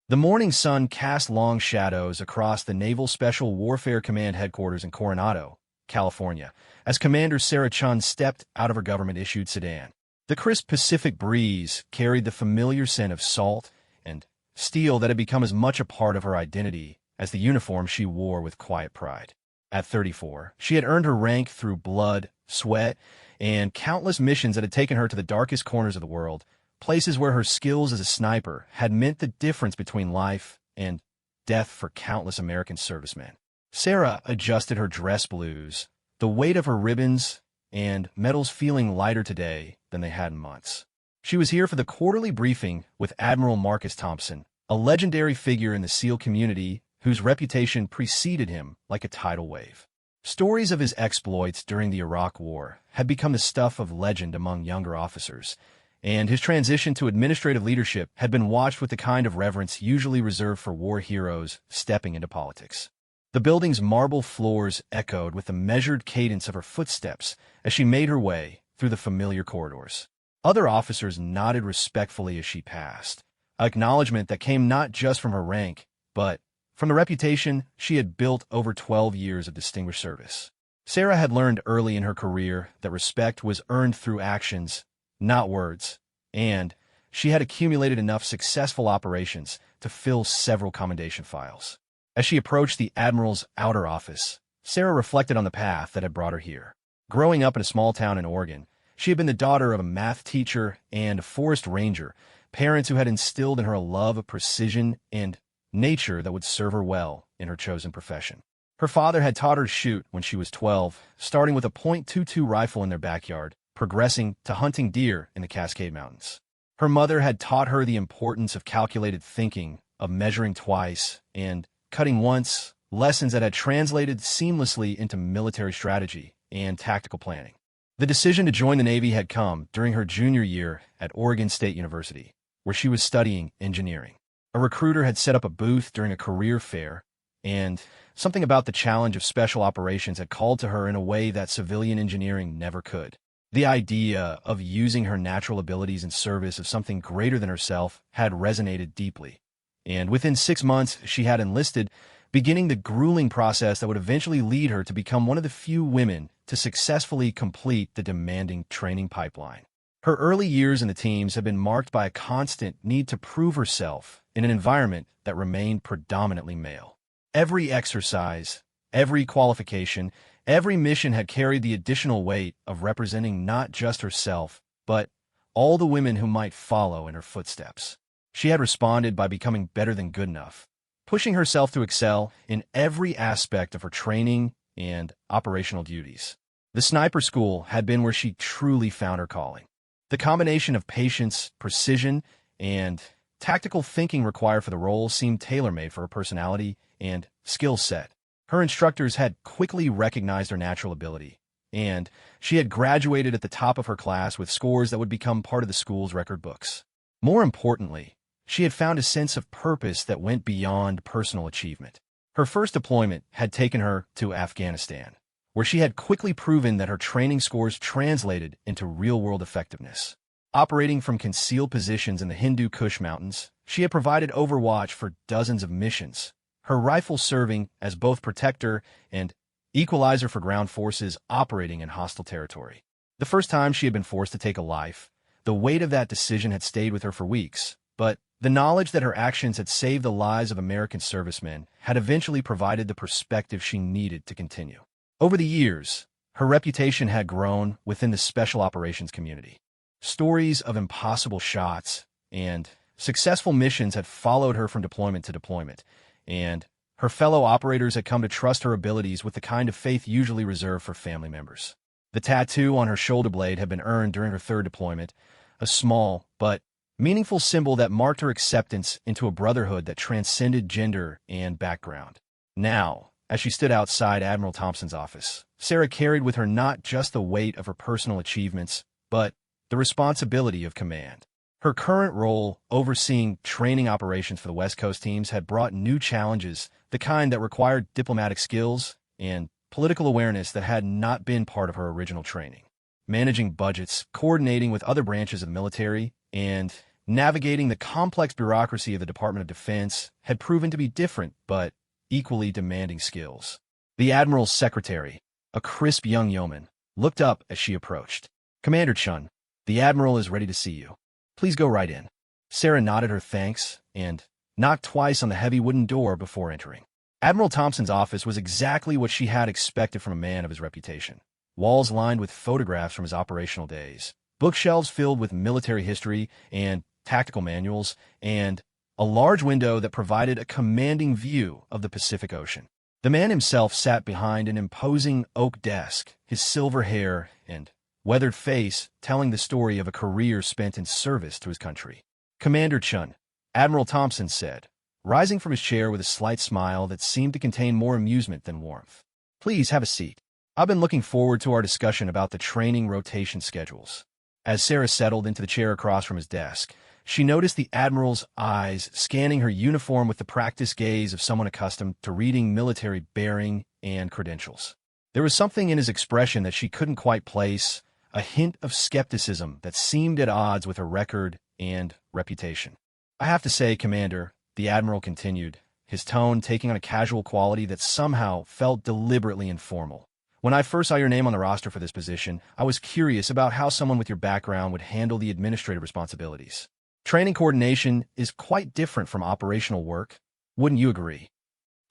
The morning sun cast long shadows across the Naval Special Warfare Command headquarters in Coronado, California, as Commander Sarah Chun stepped out of her government-issued sedan. The crisp Pacific breeze carried the familiar scent of salt and steel that had become as much a part of her identity as the uniform she wore with quiet pride. At 34, she had earned her rank through blood, sweat, and countless missions that had taken her to the darkest corners of the world, places where her skills as a sniper had meant the difference between life and death for countless American servicemen. Sarah adjusted her dress blues, the weight of her ribbons and medals feeling lighter today than they had in months. She was here for the quarterly briefing with Admiral Marcus Thompson, a legendary figure in the SEAL community whose reputation preceded him like a tidal wave. Stories of his exploits during the Iraq War had become the stuff of legend among younger officers, and his transition to administrative leadership had been watched with the kind of reverence usually reserved for war heroes stepping into politics. The building's marble floors echoed with the measured cadence of her footsteps as she made her way through the familiar corridors. Other officers nodded respectfully as she passed, an acknowledgement that came not just from her rank, but from the reputation she had built over 12 years of distinguished service. Sarah had learned early in her career that respect was earned through actions, not words, and she had accumulated enough successful operations to fill several commendation files. As she approached the Admiral's outer office, Sarah reflected on the path that had brought her here. Growing up in a small town in Oregon, she had been the daughter of a math teacher and a forest ranger, parents who had instilled in her a love of precision and nature that would serve her well in her chosen profession. Her father had taught her to shoot when she was 12, starting with a .22 rifle in their backyard, progressing to hunting deer in the Cascade Mountains. Her mother had taught her the importance of calculated thinking, of measuring twice, and cutting once, lessons that had translated seamlessly into military strategy and tactical planning. The decision to join the Navy had come during her junior year at Oregon State University, where she was studying engineering. A recruiter had set up a booth during a career fair, and something about the challenge of special operations had called to her in a way that civilian engineering never could. The idea of using her natural abilities in service of something greater than herself had resonated deeply, and within 6 months she had enlisted, beginning the grueling process that would eventually lead her to become one of the few women to successfully complete the demanding training pipeline. Her early years in the teams had been marked by a constant need to prove herself in an environment that remained predominantly male. Every exercise, every qualification, every mission had carried the additional weight of representing not just herself, but all the women who might follow in her footsteps. She had responded by becoming better than good enough, pushing herself to excel in every aspect of her training and operational duties. The sniper school had been where she truly found her calling. The combination of patience, precision, and tactical thinking required for the role seemed tailor-made for her personality and skill set. Her instructors had quickly recognized her natural ability, and she had graduated at the top of her class with scores that would become part of the school's record books. More importantly, she had found a sense of purpose that went beyond personal achievement. Her first deployment had taken her to Afghanistan, where she had quickly proven that her training scores translated into real-world effectiveness. Operating from concealed positions in the Hindu Kush Mountains, she had provided overwatch for dozens of missions, her rifle serving as both protector and equalizer for ground forces operating in hostile territory. The first time she had been forced to take a life, the weight of that decision had stayed with her for weeks, but the knowledge that her actions had saved the lives of American servicemen had eventually provided the perspective she needed to continue. Over the years, her reputation had grown within the special operations community. Stories of impossible shots and successful missions had followed her from deployment to deployment, and her fellow operators had come to trust her abilities with the kind of faith usually reserved for family members. The tattoo on her shoulder blade had been earned during her third deployment, a small but meaningful symbol that marked her acceptance into a brotherhood that transcended gender and background. Now, as she stood outside Admiral Thompson's office, Sarah carried with her not just the weight of her personal achievements, but the responsibility of command. Her current role, overseeing training operations for the West Coast teams, had brought new challenges, the kind that required diplomatic skills and political awareness that had not been part of her original training. Managing budgets, coordinating with other branches of the military, and navigating the complex bureaucracy of the Department of Defense had proven to be different but equally demanding skills. The Admiral's secretary, a crisp young yeoman, looked up as she approached. "Commander Chun, the Admiral is ready to see you. Please go right in." Sarah nodded her thanks and knocked twice on the heavy wooden door before entering. Admiral Thompson's office was exactly what she had expected from a man of his reputation. Walls lined with photographs from his operational days, bookshelves filled with military history and tactical manuals, and a large window that provided a commanding view of the Pacific Ocean. The man himself sat behind an imposing oak desk, his silver hair and weathered face telling the story of a career spent in service to his country. "Commander Chun," Admiral Thompson said, rising from his chair with a slight smile that seemed to contain more amusement than warmth. "Please have a seat. I've been looking forward to our discussion about the training rotation schedules." As Sarah settled into the chair across from his desk, she noticed the Admiral's eyes scanning her uniform with the practiced gaze of someone accustomed to reading military bearing and credentials. There was something in his expression that she couldn't quite place, a hint of skepticism that seemed at odds with her record and reputation. "I have to say, Commander," the Admiral continued, his tone taking on a casual quality that somehow felt deliberately informal. "When I first saw your name on the roster for this position, I was curious about how someone with your background would handle the administrative responsibilities. Training coordination is quite different from operational work. Wouldn't you agree?"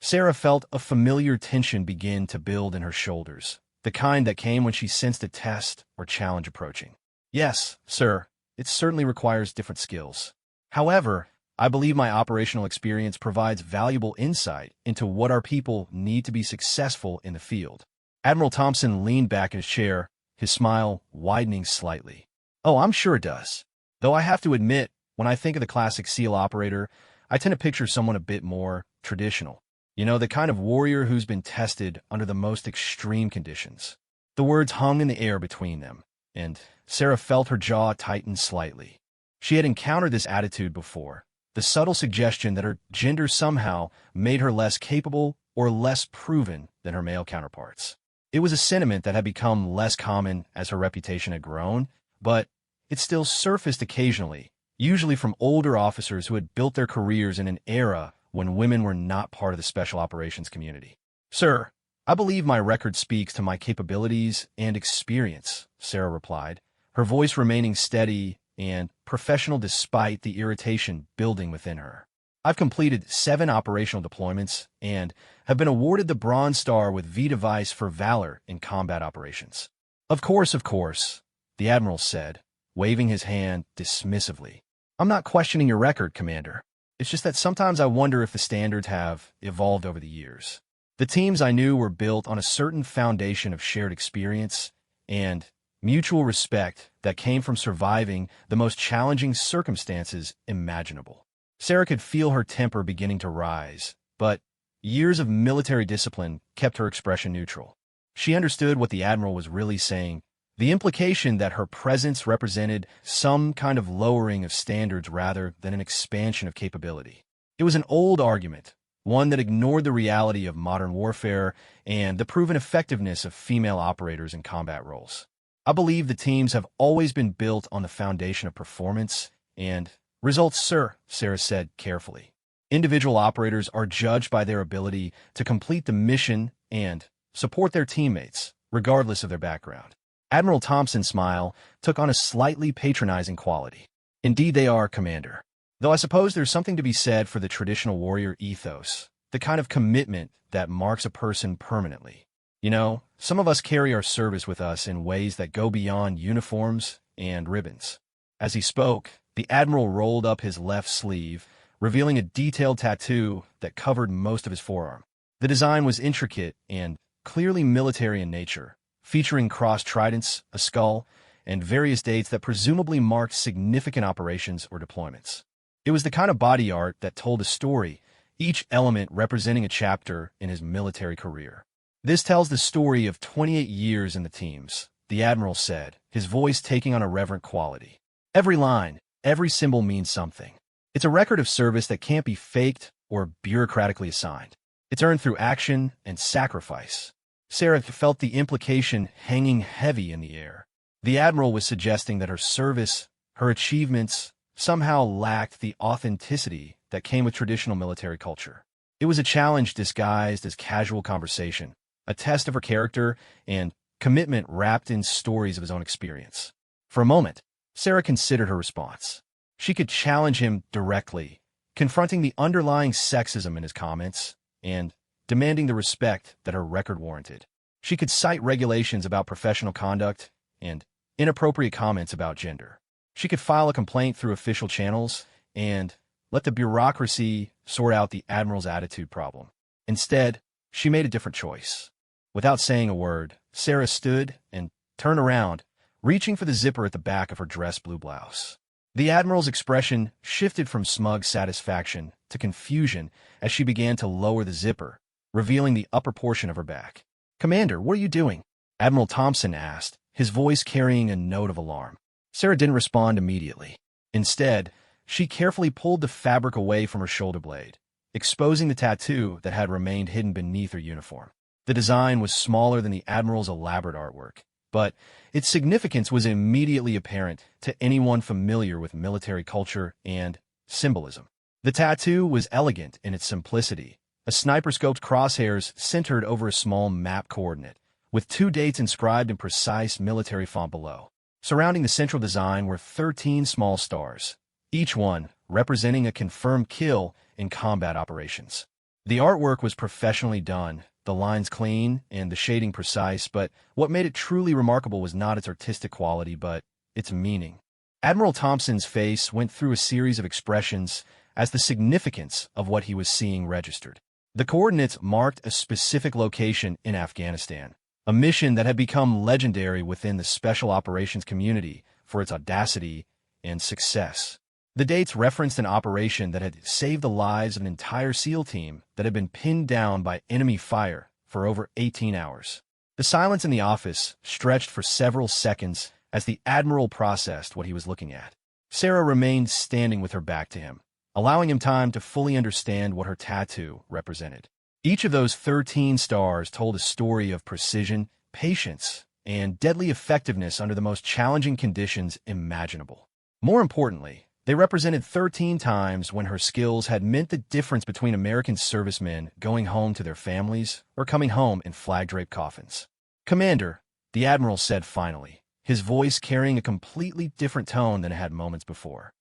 Sarah felt a familiar tension begin to build in her shoulders, the kind that came when she sensed a test or challenge approaching. "Yes, sir, it certainly requires different skills. However, I believe my operational experience provides valuable insight into what our people need to be successful in the field." Admiral Thompson leaned back in his chair, his smile widening slightly. "Oh, I'm sure it does. Though I have to admit, when I think of the classic SEAL operator, I tend to picture someone a bit more traditional. You know, the kind of warrior who's been tested under the most extreme conditions." The words hung in the air between them, and Sarah felt her jaw tighten slightly. She had encountered this attitude before, the subtle suggestion that her gender somehow made her less capable or less proven than her male counterparts. It was a sentiment that had become less common as her reputation had grown, but it still surfaced occasionally, usually from older officers who had built their careers in an era when women were not part of the special operations community. "Sir, I believe my record speaks to my capabilities and experience," Sarah replied, her voice remaining steady and professional despite the irritation building within her. "I've completed 7 operational deployments and have been awarded the Bronze Star with V device for valor in combat operations." Of course," the Admiral said, waving his hand dismissively. "I'm not questioning your record, Commander. It's just that sometimes I wonder if the standards have evolved over the years. The teams I knew were built on a certain foundation of shared experience and mutual respect that came from surviving the most challenging circumstances imaginable." Sarah could feel her temper beginning to rise, but years of military discipline kept her expression neutral. She understood what the Admiral was really saying, the implication that her presence represented some kind of lowering of standards rather than an expansion of capability. It was an old argument, one that ignored the reality of modern warfare and the proven effectiveness of female operators in combat roles. "I believe the teams have always been built on the foundation of performance and results, sir," Sarah said carefully. "Individual operators are judged by their ability to complete the mission and support their teammates, regardless of their background." Admiral Thompson's smile took on a slightly patronizing quality. "Indeed they are, Commander. Though I suppose there's something to be said for the traditional warrior ethos, the kind of commitment that marks a person permanently. You know, some of us carry our service with us in ways that go beyond uniforms and ribbons." As he spoke, the Admiral rolled up his left sleeve, revealing a detailed tattoo that covered most of his forearm. The design was intricate and clearly military in nature, featuring crossed tridents, a skull, and various dates that presumably marked significant operations or deployments. It was the kind of body art that told a story, each element representing a chapter in his military career. "This tells the story of 28 years in the teams," the Admiral said, his voice taking on a reverent quality. "Every line, every symbol means something. It's a record of service that can't be faked or bureaucratically assigned. It's earned through action and sacrifice." Sarah felt the implication hanging heavy in the air. The Admiral was suggesting that her service, her achievements, somehow lacked the authenticity that came with traditional military culture. It was a challenge disguised as casual conversation, a test of her character and commitment wrapped in stories of his own experience. For a moment, Sarah considered her response. She could challenge him directly, confronting the underlying sexism in his comments and demanding the respect that her record warranted. She could cite regulations about professional conduct and inappropriate comments about gender. She could file a complaint through official channels and let the bureaucracy sort out the Admiral's attitude problem. Instead, she made a different choice. Without saying a word, Sarah stood and turned around, reaching for the zipper at the back of her dress blue blouse. The Admiral's expression shifted from smug satisfaction to confusion as she began to lower the zipper, revealing the upper portion of her back. "Commander, what are you doing?" Admiral Thompson asked, his voice carrying a note of alarm. Sarah didn't respond immediately. Instead, she carefully pulled the fabric away from her shoulder blade, exposing the tattoo that had remained hidden beneath her uniform. The design was smaller than the Admiral's elaborate artwork, but its significance was immediately apparent to anyone familiar with military culture and symbolism. The tattoo was elegant in its simplicity, a sniper-scoped crosshairs centered over a small map coordinate, with 2 dates inscribed in precise military font below. Surrounding the central design were 13 small stars, each one representing a confirmed kill in combat operations. The artwork was professionally done, the lines clean and the shading precise, but what made it truly remarkable was not its artistic quality, but its meaning. Admiral Thompson's face went through a series of expressions as the significance of what he was seeing registered. The coordinates marked a specific location in Afghanistan, a mission that had become legendary within the Special Operations community for its audacity and success. The dates referenced an operation that had saved the lives of an entire SEAL team that had been pinned down by enemy fire for over 18 hours. The silence in the office stretched for several seconds as the Admiral processed what he was looking at. Sarah remained standing with her back to him, allowing him time to fully understand what her tattoo represented. Each of those 13 stars told a story of precision, patience, and deadly effectiveness under the most challenging conditions imaginable. More importantly, they represented 13 times when her skills had meant the difference between American servicemen going home to their families or coming home in flag-draped coffins. "Commander," the Admiral said finally, his voice carrying a completely different tone than it had moments before.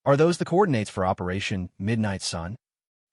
Are those the coordinates for Operation Midnight Sun?"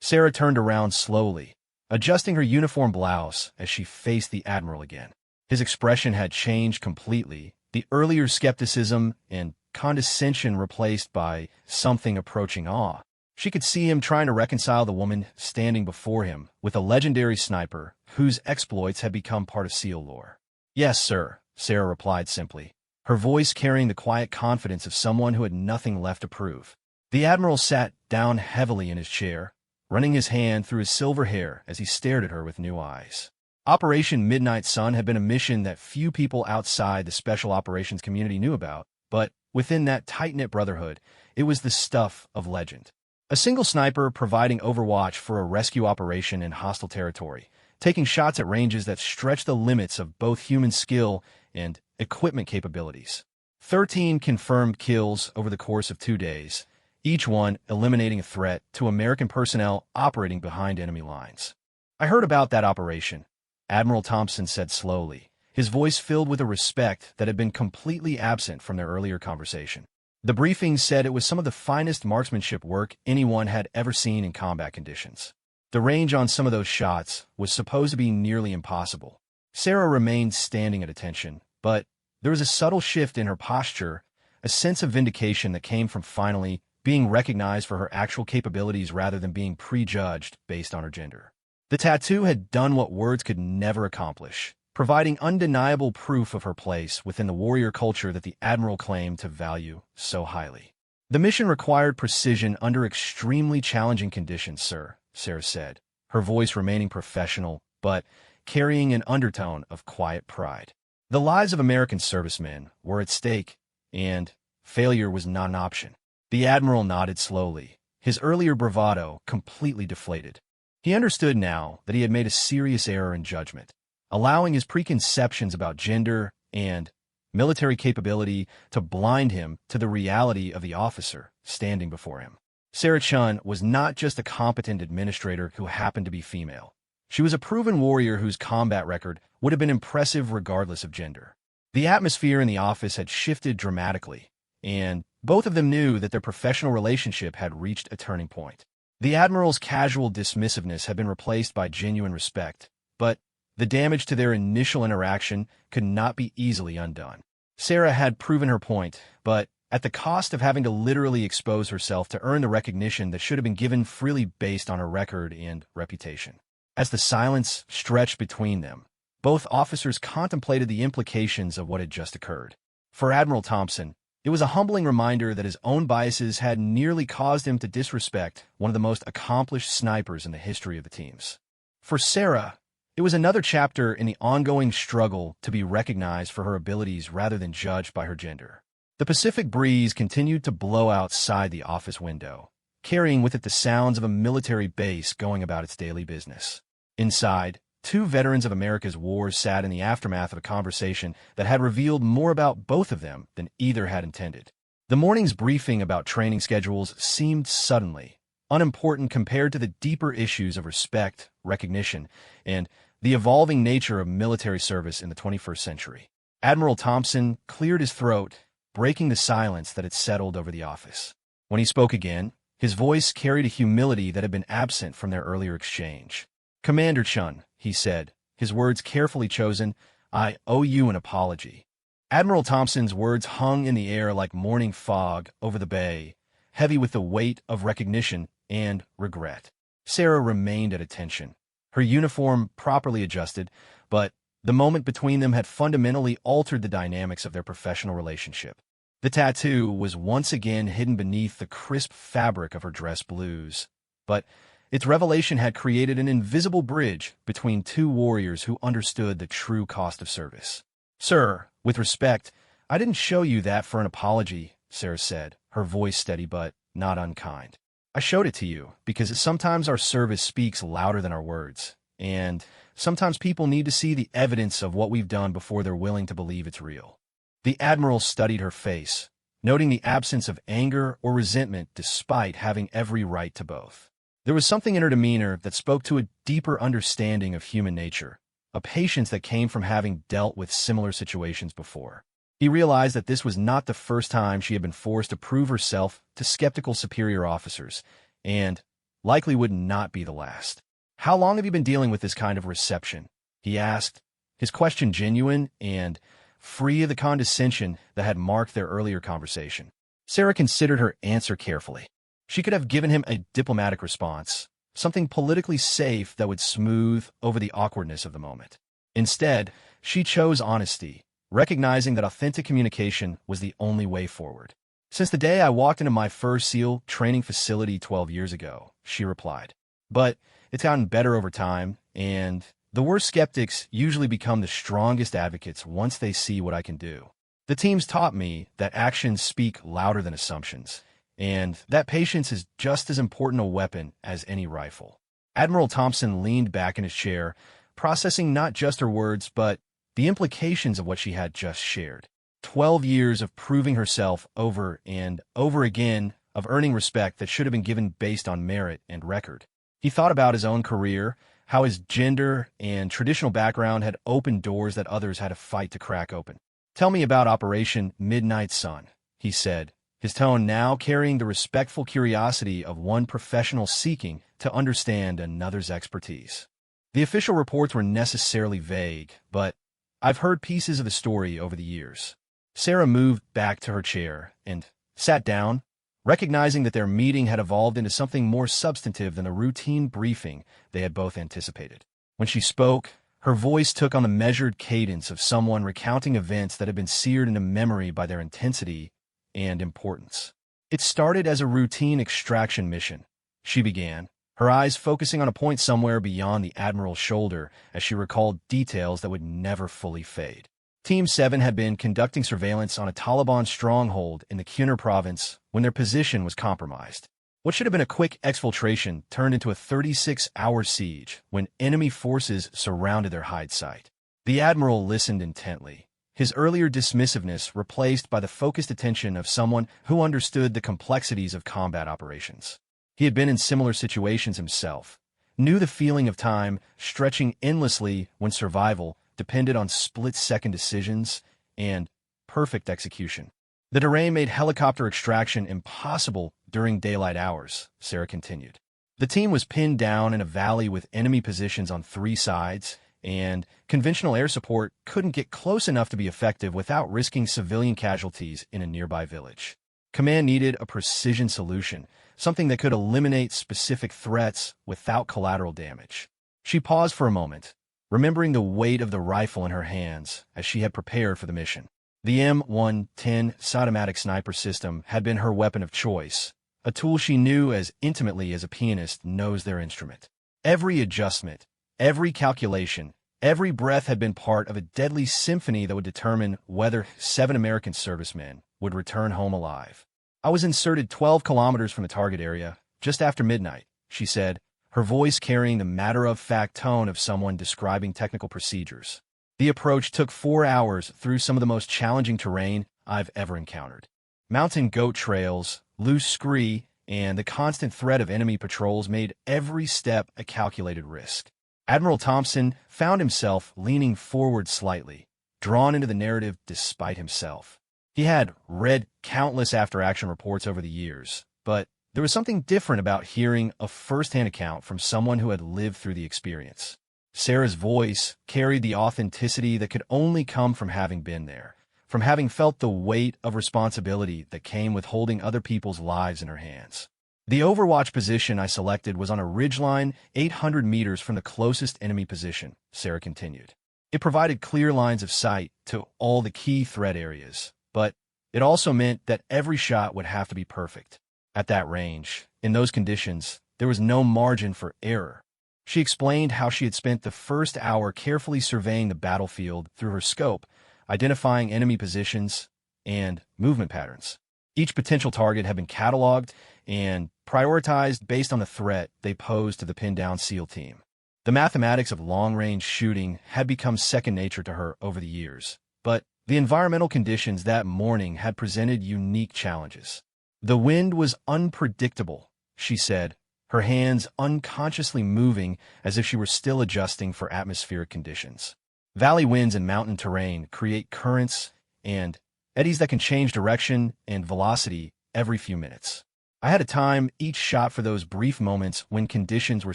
Sarah turned around slowly, adjusting her uniform blouse as she faced the Admiral again. His expression had changed completely, the earlier skepticism and condescension replaced by something approaching awe. She could see him trying to reconcile the woman standing before him with a legendary sniper whose exploits had become part of SEAL lore. "Yes, sir," Sarah replied simply, her voice carrying the quiet confidence of someone who had nothing left to prove. The Admiral sat down heavily in his chair, running his hand through his silver hair as he stared at her with new eyes. Operation Midnight Sun had been a mission that few people outside the Special Operations community knew about, but within that tight-knit brotherhood, it was the stuff of legend. A single sniper providing overwatch for a rescue operation in hostile territory, taking shots at ranges that stretched the limits of both human skill and equipment capabilities. 13 confirmed kills over the course of 2 days, each one eliminating a threat to American personnel operating behind enemy lines. "I heard about that operation," Admiral Thompson said slowly, his voice filled with a respect that had been completely absent from their earlier conversation. The briefing said it was some of the finest marksmanship work anyone had ever seen in combat conditions. The range on some of those shots was supposed to be nearly impossible. Sarah remained standing at attention, but there was a subtle shift in her posture, a sense of vindication that came from finally being recognized for her actual capabilities rather than being prejudged based on her gender. The tattoo had done what words could never accomplish, providing undeniable proof of her place within the warrior culture that the Admiral claimed to value so highly. "The mission required precision under extremely challenging conditions, sir," Sarah said, her voice remaining professional, but carrying an undertone of quiet pride. The lives of American servicemen were at stake, and failure was not an option. The Admiral nodded slowly, his earlier bravado completely deflated. He understood now that he had made a serious error in judgment, allowing his preconceptions about gender and military capability to blind him to the reality of the officer standing before him. Sarah Chun was not just a competent administrator who happened to be female. She was a proven warrior whose combat record would have been impressive regardless of gender. The atmosphere in the office had shifted dramatically, and both of them knew that their professional relationship had reached a turning point. The Admiral's casual dismissiveness had been replaced by genuine respect, but the damage to their initial interaction could not be easily undone. Sarah had proven her point, but at the cost of having to literally expose herself to earn the recognition that should have been given freely based on her record and reputation. As the silence stretched between them, both officers contemplated the implications of what had just occurred. For Admiral Thompson, it was a humbling reminder that his own biases had nearly caused him to disrespect one of the most accomplished snipers in the history of the teams. For Sarah, it was another chapter in the ongoing struggle to be recognized for her abilities rather than judged by her gender. The Pacific breeze continued to blow outside the office window, carrying with it the sounds of a military base going about its daily business. Inside, two veterans of America's wars sat in the aftermath of a conversation that had revealed more about both of them than either had intended. The morning's briefing about training schedules seemed suddenly unimportant compared to the deeper issues of respect, recognition, and the evolving nature of military service in the 21st century. Admiral Thompson cleared his throat, breaking the silence that had settled over the office. When he spoke again, his voice carried a humility that had been absent from their earlier exchange. "Commander Chun," he said, his words carefully chosen, "I owe you an apology." Admiral Thompson's words hung in the air like morning fog over the bay, heavy with the weight of recognition and regret. Sarah remained at attention, her uniform properly adjusted, but the moment between them had fundamentally altered the dynamics of their professional relationship. The tattoo was once again hidden beneath the crisp fabric of her dress blues, but its revelation had created an invisible bridge between two warriors who understood the true cost of service. "Sir, with respect, I didn't show you that for an apology," Sarah said, her voice steady but not unkind. "I showed it to you because sometimes our service speaks louder than our words, and sometimes people need to see the evidence of what we've done before they're willing to believe it's real." The Admiral studied her face, noting the absence of anger or resentment despite having every right to both. There was something in her demeanor that spoke to a deeper understanding of human nature, a patience that came from having dealt with similar situations before. He realized that this was not the first time she had been forced to prove herself to skeptical superior officers, and likely would not be the last. "How long have you been dealing with this kind of reception?" he asked, his question genuine and free of the condescension that had marked their earlier conversation. Sarah considered her answer carefully. She could have given him a diplomatic response, something politically safe that would smooth over the awkwardness of the moment. Instead, she chose honesty, recognizing that authentic communication was the only way forward. "Since the day I walked into my first SEAL training facility 12 years ago," she replied. "But it's gotten better over time, and the worst skeptics usually become the strongest advocates once they see what I can do. The team's taught me that actions speak louder than assumptions, and that patience is just as important a weapon as any rifle." Admiral Thompson leaned back in his chair, processing not just her words, but the implications of what she had just shared. 12 years of proving herself over and over again, of earning respect that should have been given based on merit and record. He thought about his own career, how his gender and traditional background had opened doors that others had to fight to crack open. "Tell me about Operation Midnight Sun," he said, his tone now carrying the respectful curiosity of one professional seeking to understand another's expertise. "The official reports were necessarily vague, but I've heard pieces of the story over the years." Sarah moved back to her chair and sat down, recognizing that their meeting had evolved into something more substantive than the routine briefing they had both anticipated. When she spoke, her voice took on the measured cadence of someone recounting events that had been seared into memory by their intensity and importance. "It started as a routine extraction mission," she began, her eyes focusing on a point somewhere beyond the Admiral's shoulder as she recalled details that would never fully fade. Team 7 had been conducting surveillance on a Taliban stronghold in the Kunar province when their position was compromised. What should have been a quick exfiltration turned into a 36-hour siege when enemy forces surrounded their hide site. The Admiral listened intently, his earlier dismissiveness replaced by the focused attention of someone who understood the complexities of combat operations. He had been in similar situations himself, knew the feeling of time stretching endlessly when survival depended on split-second decisions and perfect execution. The terrain made helicopter extraction impossible during daylight hours, Sarah continued. The team was pinned down in a valley with enemy positions on three sides, and conventional air support couldn't get close enough to be effective without risking civilian casualties in a nearby village. Command needed a precision solution, something that could eliminate specific threats without collateral damage. She paused for a moment, remembering the weight of the rifle in her hands as she had prepared for the mission. The M110 automatic sniper system had been her weapon of choice, a tool she knew as intimately as a pianist knows their instrument. Every adjustment, every calculation, every breath had been part of a deadly symphony that would determine whether 7 American servicemen would return home alive. I was inserted 12 kilometers from the target area, just after midnight, she said, her voice carrying the matter-of-fact tone of someone describing technical procedures. The approach took 4 hours through some of the most challenging terrain I've ever encountered. Mountain goat trails, loose scree, and the constant threat of enemy patrols made every step a calculated risk. Admiral Thompson found himself leaning forward slightly, drawn into the narrative despite himself. He had read countless after-action reports over the years, but there was something different about hearing a first-hand account from someone who had lived through the experience. Sarah's voice carried the authenticity that could only come from having been there, from having felt the weight of responsibility that came with holding other people's lives in her hands. The overwatch position I selected was on a ridgeline 800 meters from the closest enemy position, Sarah continued. It provided clear lines of sight to all the key threat areas, but it also meant that every shot would have to be perfect. At that range, in those conditions, there was no margin for error. She explained how she had spent the first hour carefully surveying the battlefield through her scope, identifying enemy positions and movement patterns. Each potential target had been cataloged and prioritized based on the threat they posed to the pinned-down SEAL team. The mathematics of long-range shooting had become second nature to her over the years, but the environmental conditions that morning had presented unique challenges. The wind was unpredictable, she said, her hands unconsciously moving as if she were still adjusting for atmospheric conditions. Valley winds and mountain terrain create currents and eddies that can change direction and velocity every few minutes. I had to time each shot for those brief moments when conditions were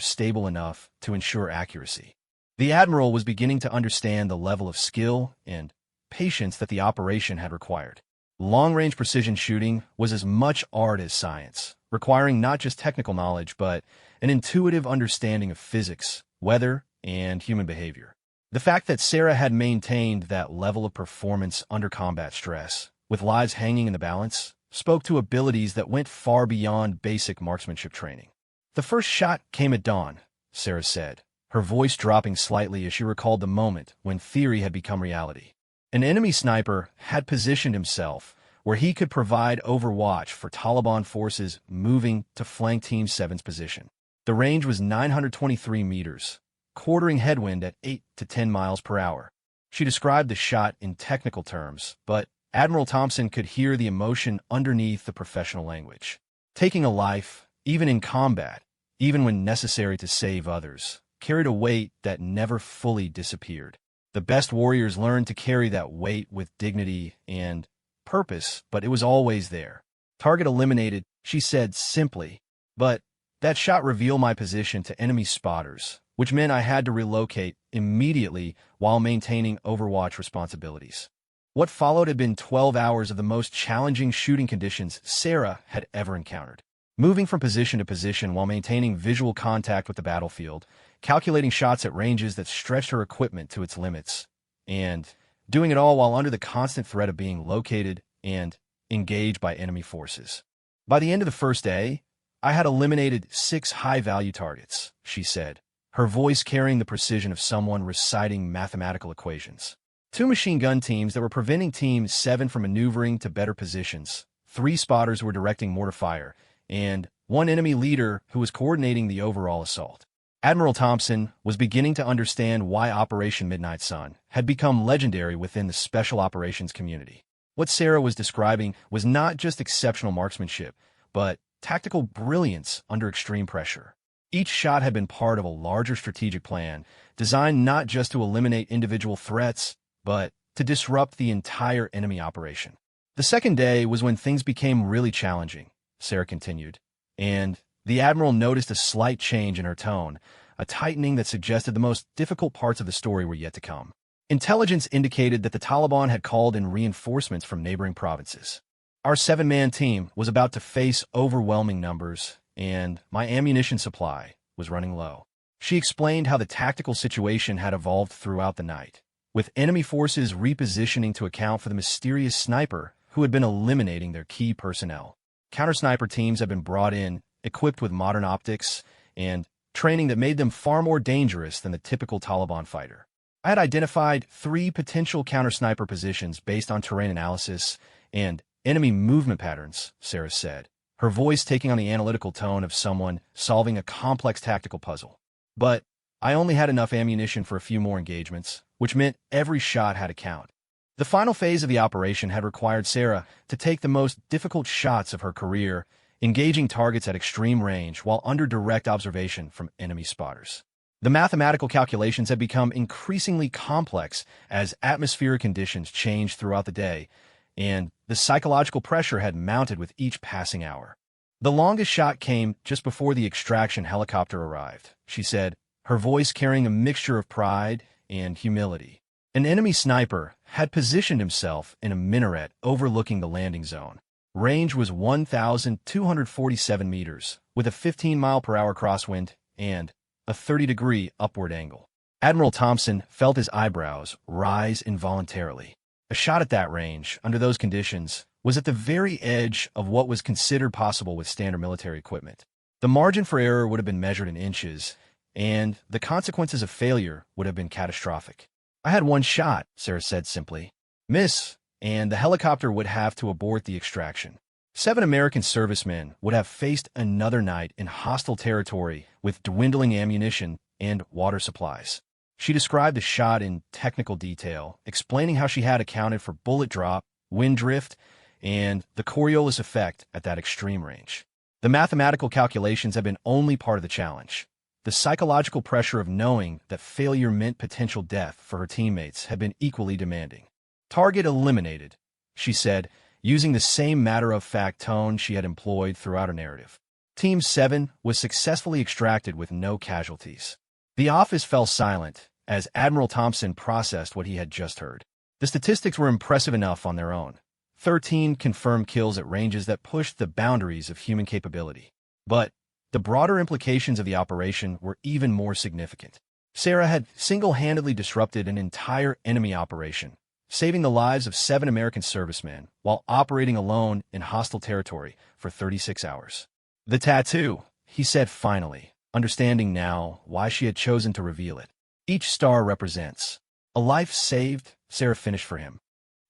stable enough to ensure accuracy. The Admiral was beginning to understand the level of skill and patience that the operation had required. Long-range precision shooting was as much art as science, requiring not just technical knowledge but an intuitive understanding of physics, weather, and human behavior. The fact that Sarah had maintained that level of performance under combat stress, with lives hanging in the balance, spoke to abilities that went far beyond basic marksmanship training. The first shot came at dawn, Sarah said, her voice dropping slightly as she recalled the moment when theory had become reality. An enemy sniper had positioned himself where he could provide overwatch for Taliban forces moving to flank Team 7's position. The range was 923 meters, quartering headwind at 8 to 10 miles per hour. She described the shot in technical terms, but Admiral Thompson could hear the emotion underneath the professional language. Taking a life, even in combat, even when necessary to save others, carried a weight that never fully disappeared. The best warriors learned to carry that weight with dignity and purpose, but it was always there. Target eliminated, she said simply, but that shot revealed my position to enemy spotters, which meant I had to relocate immediately while maintaining overwatch responsibilities. What followed had been 12 hours of the most challenging shooting conditions Sarah had ever encountered. Moving from position to position while maintaining visual contact with the battlefield, calculating shots at ranges that stretched her equipment to its limits, and doing it all while under the constant threat of being located and engaged by enemy forces. By the end of the first day, I had eliminated 6 high-value targets, she said, her voice carrying the precision of someone reciting mathematical equations. 2 machine gun teams that were preventing Team 7 from maneuvering to better positions, 3 spotters who were directing mortar fire, and 1 enemy leader who was coordinating the overall assault. Admiral Thompson was beginning to understand why Operation Midnight Sun had become legendary within the special operations community. What Sarah was describing was not just exceptional marksmanship, but tactical brilliance under extreme pressure. Each shot had been part of a larger strategic plan, designed not just to eliminate individual threats, but to disrupt the entire enemy operation. The second day was when things became really challenging, Sarah continued, and the Admiral noticed a slight change in her tone, a tightening that suggested the most difficult parts of the story were yet to come. Intelligence indicated that the Taliban had called in reinforcements from neighboring provinces. Our 7-man team was about to face overwhelming numbers, and my ammunition supply was running low. She explained how the tactical situation had evolved throughout the night, with enemy forces repositioning to account for the mysterious sniper who had been eliminating their key personnel. Counter-sniper teams had been brought in, equipped with modern optics and training that made them far more dangerous than the typical Taliban fighter. I had identified 3 potential counter-sniper positions based on terrain analysis and enemy movement patterns, Sarah said, her voice taking on the analytical tone of someone solving a complex tactical puzzle. But I only had enough ammunition for a few more engagements, which meant every shot had to count. The final phase of the operation had required Sarah to take the most difficult shots of her career, engaging targets at extreme range while under direct observation from enemy spotters. The mathematical calculations had become increasingly complex as atmospheric conditions changed throughout the day, and the psychological pressure had mounted with each passing hour. The longest shot came just before the extraction helicopter arrived, she said, her voice carrying a mixture of pride and humility. An enemy sniper had positioned himself in a minaret overlooking the landing zone. Range was 1,247 meters, with a 15-mile-per-hour crosswind and a 30-degree upward angle. Admiral Thompson felt his eyebrows rise involuntarily. A shot at that range, under those conditions, was at the very edge of what was considered possible with standard military equipment. The margin for error would have been measured in inches, and the consequences of failure would have been catastrophic. I had one shot, Sarah said simply. Miss, and the helicopter would have to abort the extraction. 7 American servicemen would have faced another night in hostile territory with dwindling ammunition and water supplies. She described the shot in technical detail, explaining how she had accounted for bullet drop, wind drift, and the Coriolis effect at that extreme range. The mathematical calculations had been only part of the challenge. The psychological pressure of knowing that failure meant potential death for her teammates had been equally demanding. Target eliminated, she said, using the same matter-of-fact tone she had employed throughout her narrative. Team 7 was successfully extracted with no casualties. The office fell silent as Admiral Thompson processed what he had just heard. The statistics were impressive enough on their own. 13 confirmed kills at ranges that pushed the boundaries of human capability. But the broader implications of the operation were even more significant. Sarah had single-handedly disrupted an entire enemy operation, saving the lives of 7 American servicemen while operating alone in hostile territory for 36 hours. The tattoo, he said finally, understanding now why she had chosen to reveal it. Each star represents a life saved, Sarah finished for him.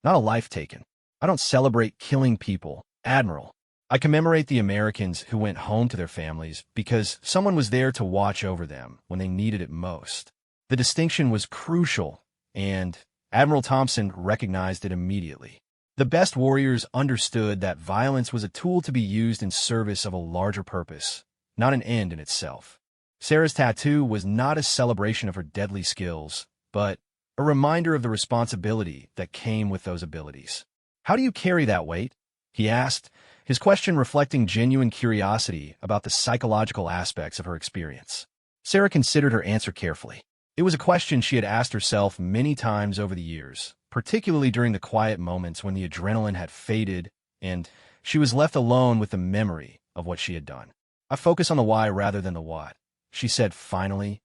Not a life taken. I don't celebrate killing people, Admiral. I commemorate the Americans who went home to their families because someone was there to watch over them when they needed it most. The distinction was crucial, and Admiral Thompson recognized it immediately. The best warriors understood that violence was a tool to be used in service of a larger purpose, not an end in itself. Sarah's tattoo was not a celebration of her deadly skills, but a reminder of the responsibility that came with those abilities. How do you carry that weight? He asked, his question reflecting genuine curiosity about the psychological aspects of her experience. Sarah considered her answer carefully. It was a question she had asked herself many times over the years, particularly during the quiet moments when the adrenaline had faded and she was left alone with the memory of what she had done. I focus on the why rather than the what, she said finally.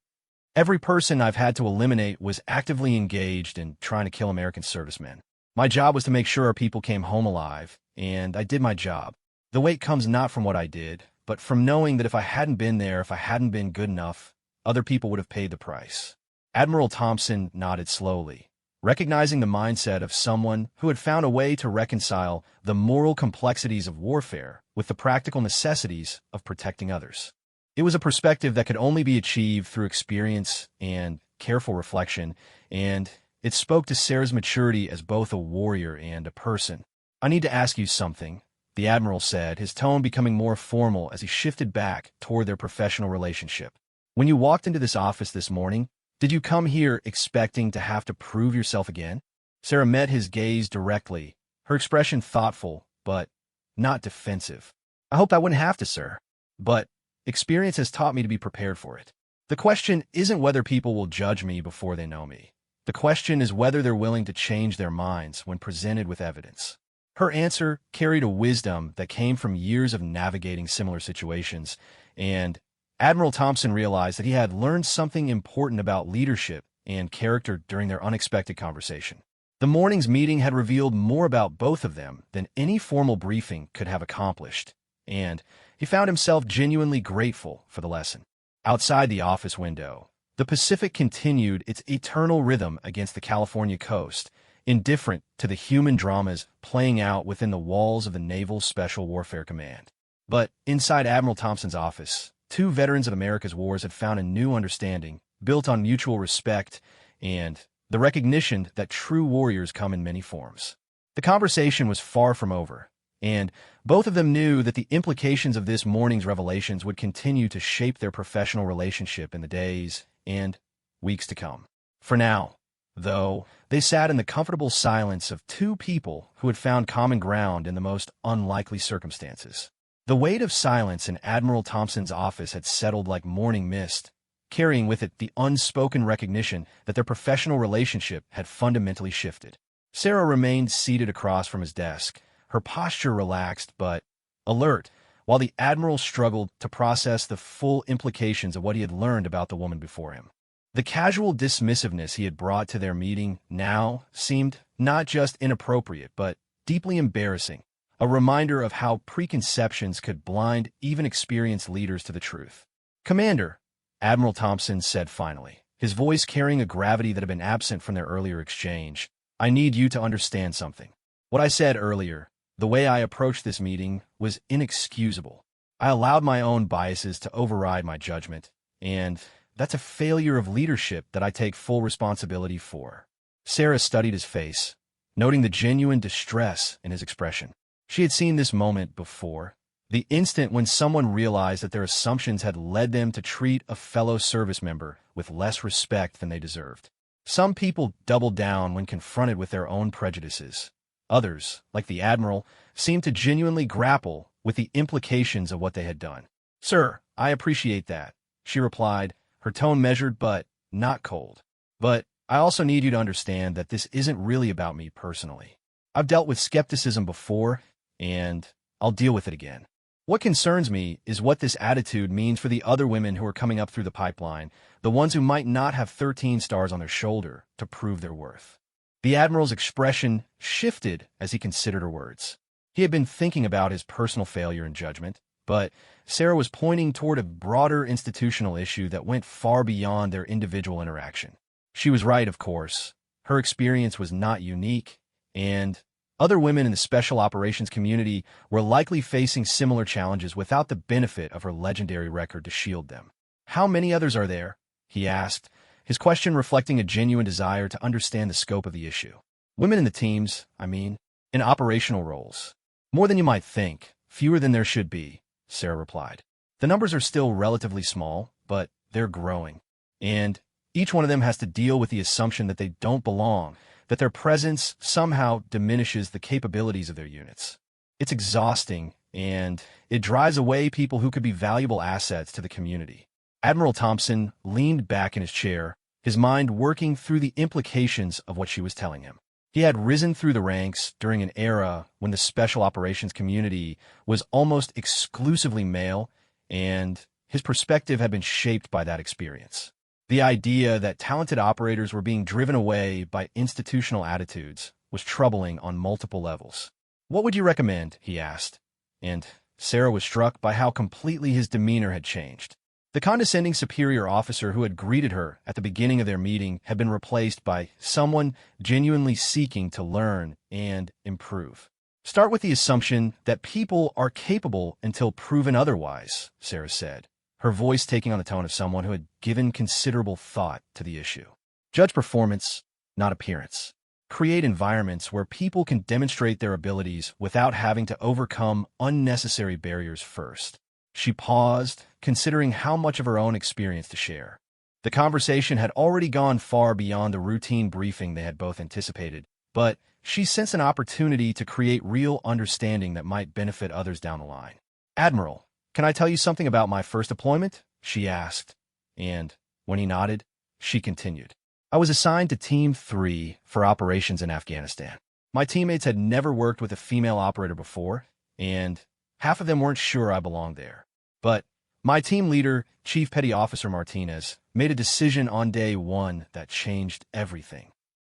Every person I've had to eliminate was actively engaged in trying to kill American servicemen. My job was to make sure our people came home alive, and I did my job. The weight comes not from what I did, but from knowing that if I hadn't been there, if I hadn't been good enough, other people would have paid the price. Admiral Thompson nodded slowly, recognizing the mindset of someone who had found a way to reconcile the moral complexities of warfare with the practical necessities of protecting others. It was a perspective that could only be achieved through experience and careful reflection, and it spoke to Sarah's maturity as both a warrior and a person. "I need to ask you something," the Admiral said, his tone becoming more formal as he shifted back toward their professional relationship. "When you walked into this office this morning, did you come here expecting to have to prove yourself again?" Sarah met his gaze directly, her expression thoughtful, but not defensive. "I hope I wouldn't have to, sir. But experience has taught me to be prepared for it. The question isn't whether people will judge me before they know me. The question is whether they're willing to change their minds when presented with evidence." Her answer carried a wisdom that came from years of navigating similar situations, and Admiral Thompson realized that he had learned something important about leadership and character during their unexpected conversation. The morning's meeting had revealed more about both of them than any formal briefing could have accomplished, and he found himself genuinely grateful for the lesson. Outside the office window, the Pacific continued its eternal rhythm against the California coast, indifferent to the human dramas playing out within the walls of the Naval Special Warfare Command. But inside Admiral Thompson's office, two veterans of America's wars had found a new understanding, built on mutual respect and the recognition that true warriors come in many forms. The conversation was far from over, and both of them knew that the implications of this morning's revelations would continue to shape their professional relationship in the days and weeks to come. For now, though, they sat in the comfortable silence of two people who had found common ground in the most unlikely circumstances. The weight of silence in Admiral Thompson's office had settled like morning mist, carrying with it the unspoken recognition that their professional relationship had fundamentally shifted. Sarah remained seated across from his desk, her posture relaxed but alert, while the Admiral struggled to process the full implications of what he had learned about the woman before him. The casual dismissiveness he had brought to their meeting now seemed not just inappropriate, but deeply embarrassing, a reminder of how preconceptions could blind even experienced leaders to the truth. "Commander," Admiral Thompson said finally, his voice carrying a gravity that had been absent from their earlier exchange, "I need you to understand something. What I said earlier, the way I approached this meeting, was inexcusable. I allowed my own biases to override my judgment, and that's a failure of leadership that I take full responsibility for." Sarah studied his face, noting the genuine distress in his expression. She had seen this moment before, the instant when someone realized that their assumptions had led them to treat a fellow service member with less respect than they deserved. Some people doubled down when confronted with their own prejudices. Others, like the Admiral, seemed to genuinely grapple with the implications of what they had done. "Sir, I appreciate that," she replied, her tone measured but not cold. "But I also need you to understand that this isn't really about me personally. I've dealt with skepticism before, and I'll deal with it again. What concerns me is what this attitude means for the other women who are coming up through the pipeline, the ones who might not have 13 stars on their shoulder to prove their worth." The Admiral's expression shifted as he considered her words. He had been thinking about his personal failure in judgment, but Sarah was pointing toward a broader institutional issue that went far beyond their individual interaction. She was right, of course. Her experience was not unique, and other women in the special operations community were likely facing similar challenges without the benefit of her legendary record to shield them. "How many others are there?" he asked, his question reflecting a genuine desire to understand the scope of the issue. "Women in the teams, I mean, in operational roles." "More than you might think, fewer than there should be," Sarah replied. "The numbers are still relatively small, but they're growing. And each one of them has to deal with the assumption that they don't belong, that their presence somehow diminishes the capabilities of their units. It's exhausting, and it drives away people who could be valuable assets to the community." Admiral Thompson leaned back in his chair, his mind working through the implications of what she was telling him. He had risen through the ranks during an era when the special operations community was almost exclusively male, and his perspective had been shaped by that experience. The idea that talented operators were being driven away by institutional attitudes was troubling on multiple levels. "What would you recommend?" he asked, and Sarah was struck by how completely his demeanor had changed. The condescending superior officer who had greeted her at the beginning of their meeting had been replaced by someone genuinely seeking to learn and improve. "Start with the assumption that people are capable until proven otherwise," Sarah said, her voice taking on the tone of someone who had given considerable thought to the issue. Judge performance, not appearance. Create environments where people can demonstrate their abilities without having to overcome unnecessary barriers first. She paused, considering how much of her own experience to share. The conversation had already gone far beyond the routine briefing they had both anticipated, but she sensed an opportunity to create real understanding that might benefit others down the line. "Admiral, can I tell you something about my first deployment?" she asked, and when he nodded, she continued. "I was assigned to Team 3 for operations in Afghanistan. My teammates had never worked with a female operator before, and half of them weren't sure I belonged there. But my team leader, Chief Petty Officer Martinez, made a decision on day one that changed everything."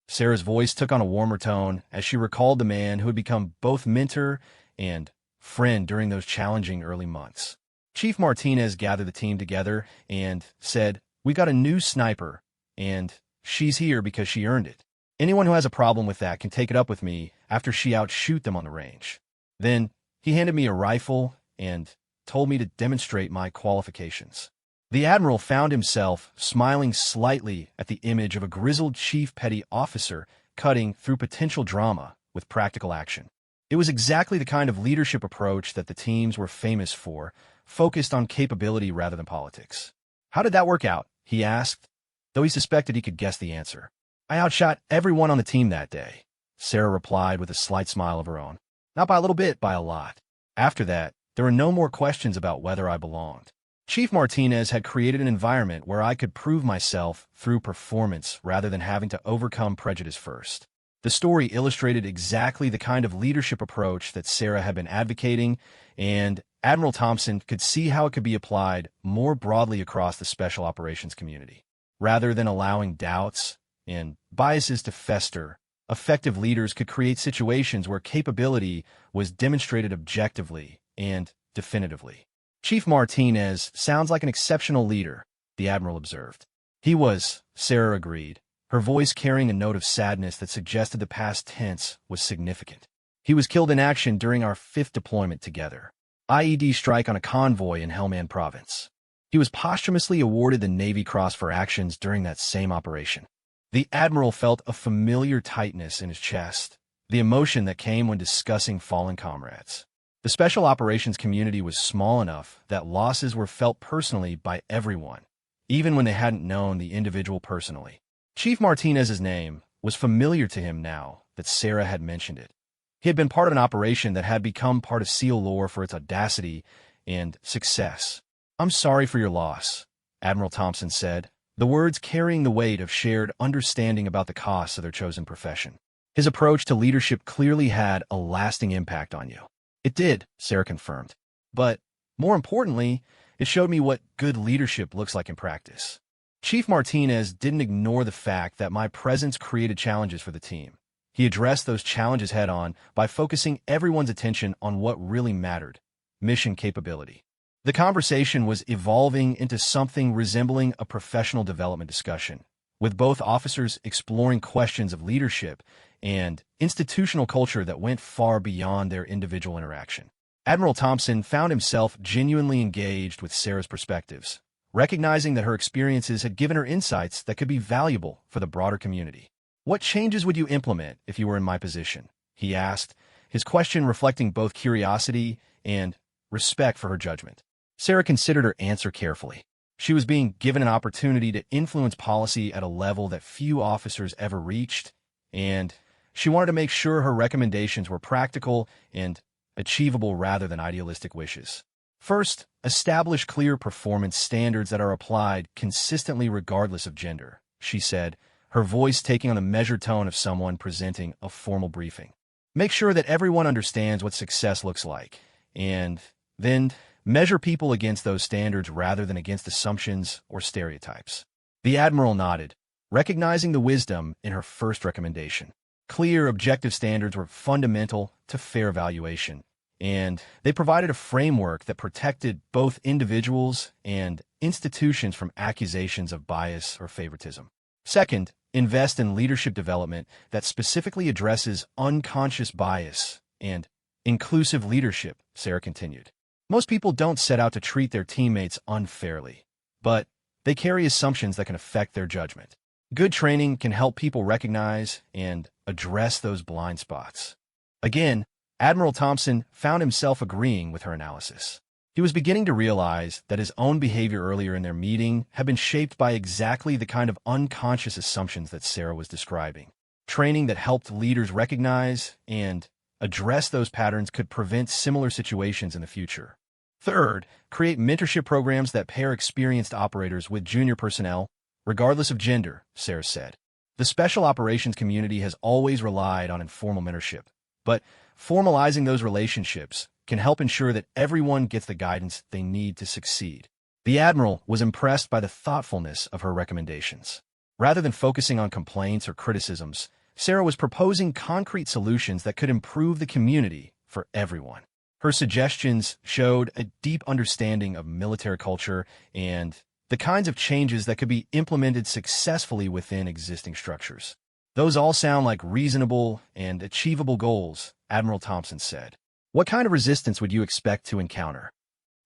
Sarah's voice took on a warmer tone as she recalled the man who had become both mentor and friend during those challenging early months. Chief Martinez gathered the team together and said, "We got a new sniper, and she's here because she earned it. Anyone who has a problem with that can take it up with me after she outshoot them on the range." Then he handed me a rifle and told me to demonstrate my qualifications. The Admiral found himself smiling slightly at the image of a grizzled Chief Petty Officer cutting through potential drama with practical action. It was exactly the kind of leadership approach that the teams were famous for, focused on capability rather than politics. "How did that work out?" he asked, though he suspected he could guess the answer. "I outshot everyone on the team that day," Sarah replied with a slight smile of her own. "Not by a little bit, by a lot. After that, there were no more questions about whether I belonged. Chief Martinez had created an environment where I could prove myself through performance rather than having to overcome prejudice first." The story illustrated exactly the kind of leadership approach that Sarah had been advocating, and Admiral Thompson could see how it could be applied more broadly across the special operations community. Rather than allowing doubts and biases to fester, effective leaders could create situations where capability was demonstrated objectively and definitively. "Chief Martinez sounds like an exceptional leader," the Admiral observed. "He was," Sarah agreed, her voice carrying a note of sadness that suggested the past tense was significant. "He was killed in action during our 5th deployment together. IED strike on a convoy in Helmand Province. He was posthumously awarded the Navy Cross for actions during that same operation." The Admiral felt a familiar tightness in his chest, the emotion that came when discussing fallen comrades. The special operations community was small enough that losses were felt personally by everyone, even when they hadn't known the individual personally. Chief Martinez's name was familiar to him now that Sarah had mentioned it. He had been part of an operation that had become part of SEAL lore for its audacity and success. "I'm sorry for your loss," Admiral Thompson said, the words carrying the weight of shared understanding about the costs of their chosen profession. His approach to leadership clearly had a lasting impact on you. "It did," Sarah confirmed. "But more importantly, it showed me what good leadership looks like in practice." Chief Martinez didn't ignore the fact that my presence created challenges for the team. He addressed those challenges head-on by focusing everyone's attention on what really mattered: mission capability. The conversation was evolving into something resembling a professional development discussion, with both officers exploring questions of leadership and institutional culture that went far beyond their individual interaction. Admiral Thompson found himself genuinely engaged with Sarah's perspectives, recognizing that her experiences had given her insights that could be valuable for the broader community. "What changes would you implement if you were in my position?" he asked, his question reflecting both curiosity and respect for her judgment. Sarah considered her answer carefully. She was being given an opportunity to influence policy at a level that few officers ever reached, and she wanted to make sure her recommendations were practical and achievable rather than idealistic wishes. "First, establish clear performance standards that are applied consistently regardless of gender," she said, her voice taking on the measured tone of someone presenting a formal briefing. "Make sure that everyone understands what success looks like, and then measure people against those standards rather than against assumptions or stereotypes." The Admiral nodded, recognizing the wisdom in her first recommendation. Clear, objective standards were fundamental to fair evaluation, and they provided a framework that protected both individuals and institutions from accusations of bias or favoritism. Second, invest in leadership development that specifically addresses unconscious bias and inclusive leadership, Sarah continued. Most people don't set out to treat their teammates unfairly, but they carry assumptions that can affect their judgment. Good training can help people recognize and address those blind spots. Again, Admiral Thompson found himself agreeing with her analysis. He was beginning to realize that his own behavior earlier in their meeting had been shaped by exactly the kind of unconscious assumptions that Sarah was describing. Training that helped leaders recognize and address those patterns could prevent similar situations in the future. Third, create mentorship programs that pair experienced operators with junior personnel, regardless of gender, Sarah said. The special operations community has always relied on informal mentorship, but formalizing those relationships can help ensure that everyone gets the guidance they need to succeed. The Admiral was impressed by the thoughtfulness of her recommendations. Rather than focusing on complaints or criticisms, Sarah was proposing concrete solutions that could improve the community for everyone. Her suggestions showed a deep understanding of military culture and the kinds of changes that could be implemented successfully within existing structures. Those all sound like reasonable and achievable goals, Admiral Thompson said. What kind of resistance would you expect to encounter?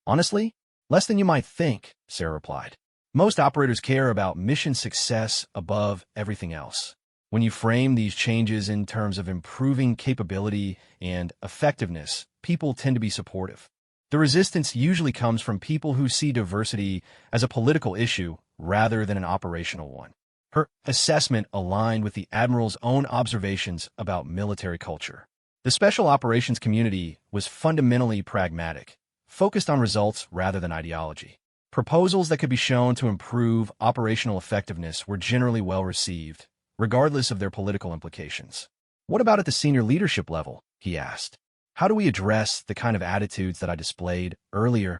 Honestly, less than you might think, Sarah replied. Most operators care about mission success above everything else. When you frame these changes in terms of improving capability and effectiveness, people tend to be supportive. The resistance usually comes from people who see diversity as a political issue rather than an operational one. Her assessment aligned with the Admiral's own observations about military culture. The special operations community was fundamentally pragmatic, focused on results rather than ideology. Proposals that could be shown to improve operational effectiveness were generally well received, regardless of their political implications. What about at the senior leadership level? He asked. How do we address the kind of attitudes that I displayed earlier?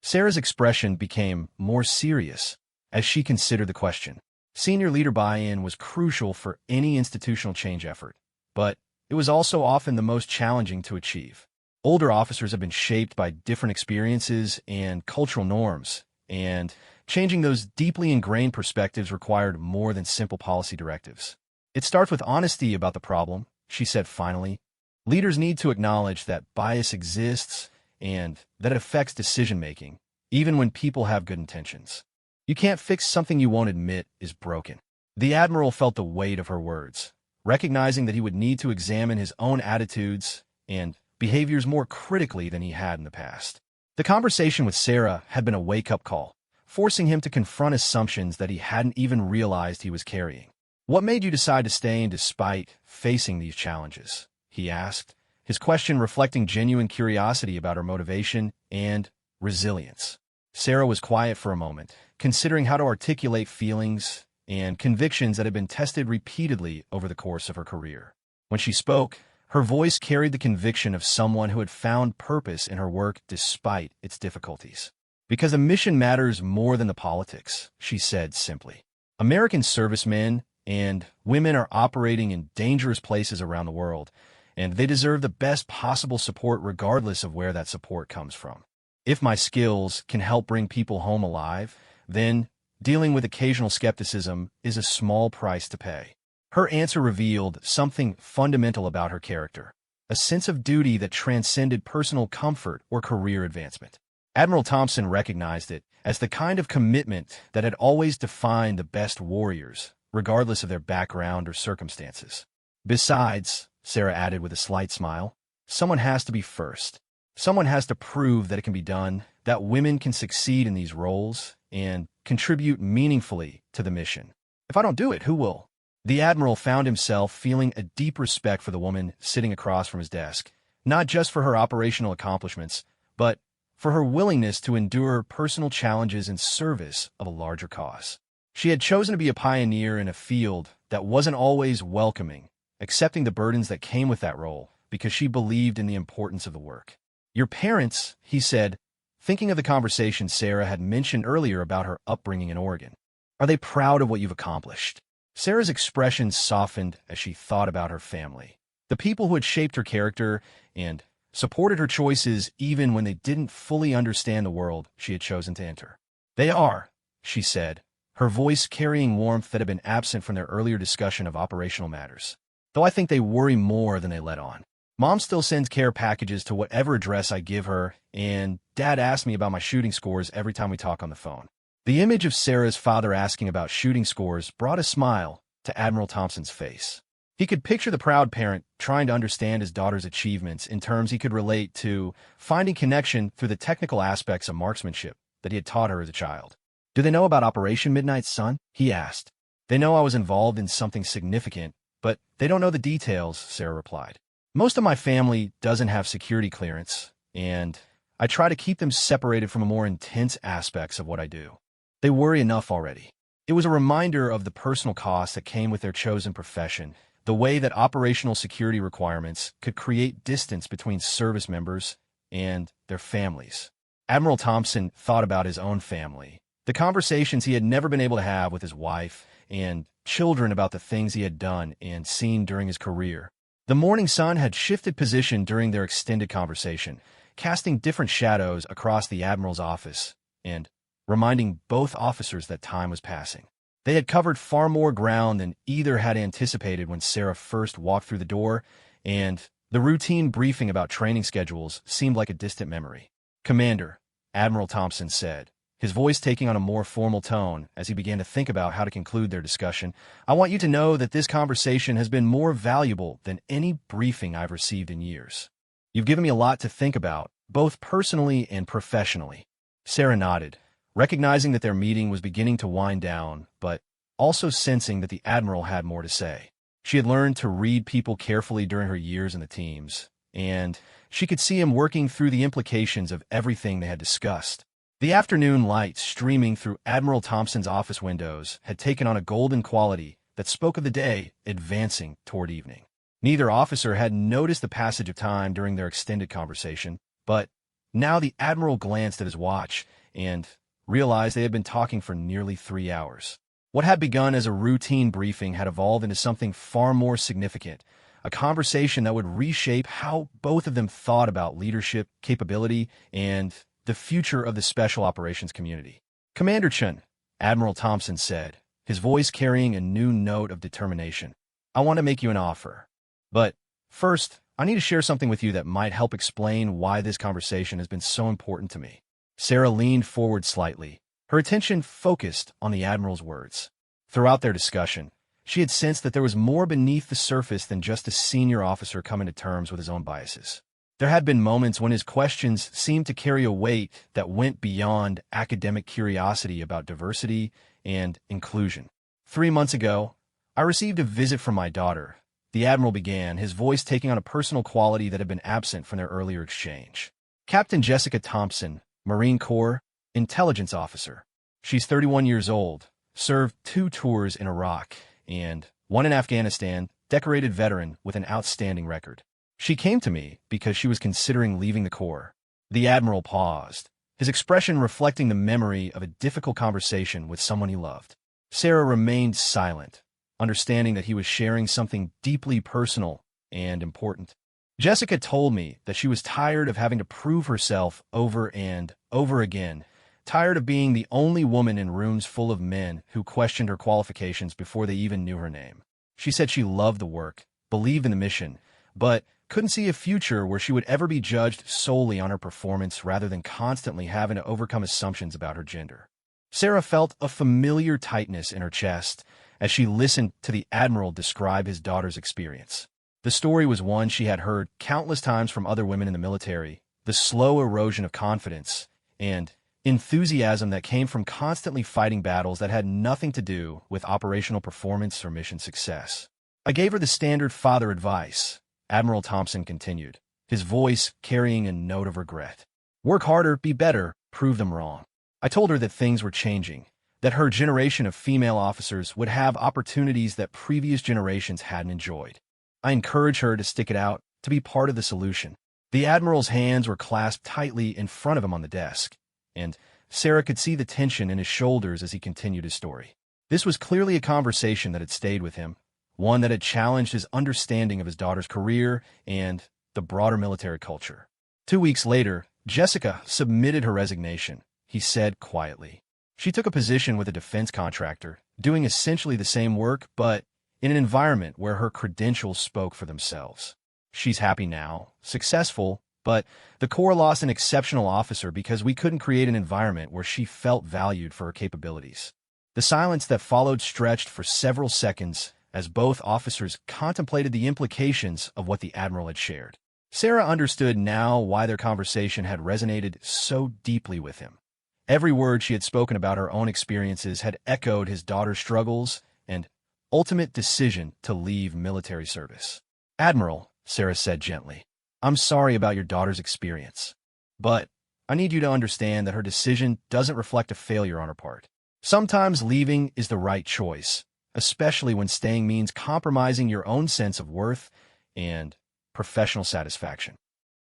Sarah's expression became more serious as she considered the question. Senior leader buy-in was crucial for any institutional change effort, but it was also often the most challenging to achieve. Older officers have been shaped by different experiences and cultural norms, and changing those deeply ingrained perspectives required more than simple policy directives. It starts with honesty about the problem, she said finally. Leaders need to acknowledge that bias exists and that it affects decision-making, even when people have good intentions. You can't fix something you won't admit is broken. The Admiral felt the weight of her words, recognizing that he would need to examine his own attitudes and behaviors more critically than he had in the past. The conversation with Sarah had been a wake-up call, forcing him to confront assumptions that he hadn't even realized he was carrying. What made you decide to stay in despite facing these challenges? He asked, his question reflecting genuine curiosity about her motivation and resilience. Sarah was quiet for a moment, considering how to articulate feelings and convictions that had been tested repeatedly over the course of her career. When she spoke, her voice carried the conviction of someone who had found purpose in her work despite its difficulties. Because the mission matters more than the politics, she said simply. American servicemen and women are operating in dangerous places around the world, and they deserve the best possible support regardless of where that support comes from. If my skills can help bring people home alive, then dealing with occasional skepticism is a small price to pay. Her answer revealed something fundamental about her character, a sense of duty that transcended personal comfort or career advancement. Admiral Thompson recognized it as the kind of commitment that had always defined the best warriors, regardless of their background or circumstances. Besides, Sarah added with a slight smile, someone has to be first. Someone has to prove that it can be done, that women can succeed in these roles and contribute meaningfully to the mission. If I don't do it, who will? The Admiral found himself feeling a deep respect for the woman sitting across from his desk, not just for her operational accomplishments, but for her willingness to endure personal challenges in service of a larger cause. She had chosen to be a pioneer in a field that wasn't always welcoming, accepting the burdens that came with that role because she believed in the importance of the work. Your parents, he said, thinking of the conversation Sarah had mentioned earlier about her upbringing in Oregon. Are they proud of what you've accomplished? Sarah's expression softened as she thought about her family, the people who had shaped her character and supported her choices even when they didn't fully understand the world she had chosen to enter. They are, she said, her voice carrying warmth that had been absent from their earlier discussion of operational matters. Though I think they worry more than they let on. Mom still sends care packages to whatever address I give her, and Dad asks me about my shooting scores every time we talk on the phone. The image of Sarah's father asking about shooting scores brought a smile to Admiral Thompson's face. He could picture the proud parent trying to understand his daughter's achievements in terms he could relate to, finding connection through the technical aspects of marksmanship that he had taught her as a child. "Do they know about Operation Midnight Sun?" he asked. "They know I was involved in something significant, but they don't know the details," Sarah replied. "Most of my family doesn't have security clearance, and I try to keep them separated from the more intense aspects of what I do. They worry enough already." It was a reminder of the personal costs that came with their chosen profession, the way that operational security requirements could create distance between service members and their families. Admiral Thompson thought about his own family, the conversations he had never been able to have with his wife and children about the things he had done and seen during his career. The morning sun had shifted position during their extended conversation, casting different shadows across the Admiral's office and reminding both officers that time was passing. They had covered far more ground than either had anticipated when Sarah first walked through the door, and the routine briefing about training schedules seemed like a distant memory. "Commander," Admiral Thompson said, his voice taking on a more formal tone as he began to think about how to conclude their discussion, "I want you to know that this conversation has been more valuable than any briefing I've received in years. You've given me a lot to think about, both personally and professionally." Sarah nodded, recognizing that their meeting was beginning to wind down, but also sensing that the Admiral had more to say. She had learned to read people carefully during her years in the teams, and she could see him working through the implications of everything they had discussed. The afternoon light streaming through Admiral Thompson's office windows had taken on a golden quality that spoke of the day advancing toward evening. Neither officer had noticed the passage of time during their extended conversation, but now the Admiral glanced at his watch and realized they had been talking for nearly 3 hours. What had begun as a routine briefing had evolved into something far more significant, a conversation that would reshape how both of them thought about leadership, capability, and the future of the Special Operations community. "Commander Chun," Admiral Thompson said, his voice carrying a new note of determination, "I want to make you an offer. But first, I need to share something with you that might help explain why this conversation has been so important to me." Sarah leaned forward slightly, her attention focused on the Admiral's words. Throughout their discussion, she had sensed that there was more beneath the surface than just a senior officer coming to terms with his own biases. There had been moments when his questions seemed to carry a weight that went beyond academic curiosity about diversity and inclusion. 3 months ago, I received a visit from my daughter," the Admiral began, his voice taking on a personal quality that had been absent from their earlier exchange. "Captain Jessica Thompson, Marine Corps, intelligence officer. She's 31 years old, served 2 tours in Iraq, and 1 in Afghanistan, decorated veteran with an outstanding record. She came to me because she was considering leaving the Corps." The Admiral paused, his expression reflecting the memory of a difficult conversation with someone he loved. Sarah remained silent, understanding that he was sharing something deeply personal and important. "Jessica told me that she was tired of having to prove herself over and over again, tired of being the only woman in rooms full of men who questioned her qualifications before they even knew her name. She said she loved the work, believed in the mission, but couldn't see a future where she would ever be judged solely on her performance rather than constantly having to overcome assumptions about her gender." Sarah felt a familiar tightness in her chest as she listened to the Admiral describe his daughter's experience. The story was one she had heard countless times from other women in the military, the slow erosion of confidence and enthusiasm that came from constantly fighting battles that had nothing to do with operational performance or mission success. "I gave her the standard father advice," Admiral Thompson continued, his voice carrying a note of regret. "Work harder, be better, prove them wrong. I told her that things were changing, that her generation of female officers would have opportunities that previous generations hadn't enjoyed. I encouraged her to stick it out, to be part of the solution." The Admiral's hands were clasped tightly in front of him on the desk, and Sarah could see the tension in his shoulders as he continued his story. This was clearly a conversation that had stayed with him, one that had challenged his understanding of his daughter's career and the broader military culture. 2 weeks later, Jessica submitted her resignation, he said quietly. She took a position with a defense contractor, doing essentially the same work, but in an environment where her credentials spoke for themselves. she's happy now, successful, but the Corps lost an exceptional officer because we couldn't create an environment where she felt valued for her capabilities. The silence that followed stretched for several seconds as both officers contemplated the implications of what the Admiral had shared. Sarah understood now why their conversation had resonated so deeply with him. Every word she had spoken about her own experiences had echoed his daughter's struggles and ultimate decision to leave military service. "Admiral," Sarah said gently, "I'm sorry about your daughter's experience, but I need you to understand that her decision doesn't reflect a failure on her part. Sometimes leaving is the right choice, especially when staying means compromising your own sense of worth and professional satisfaction."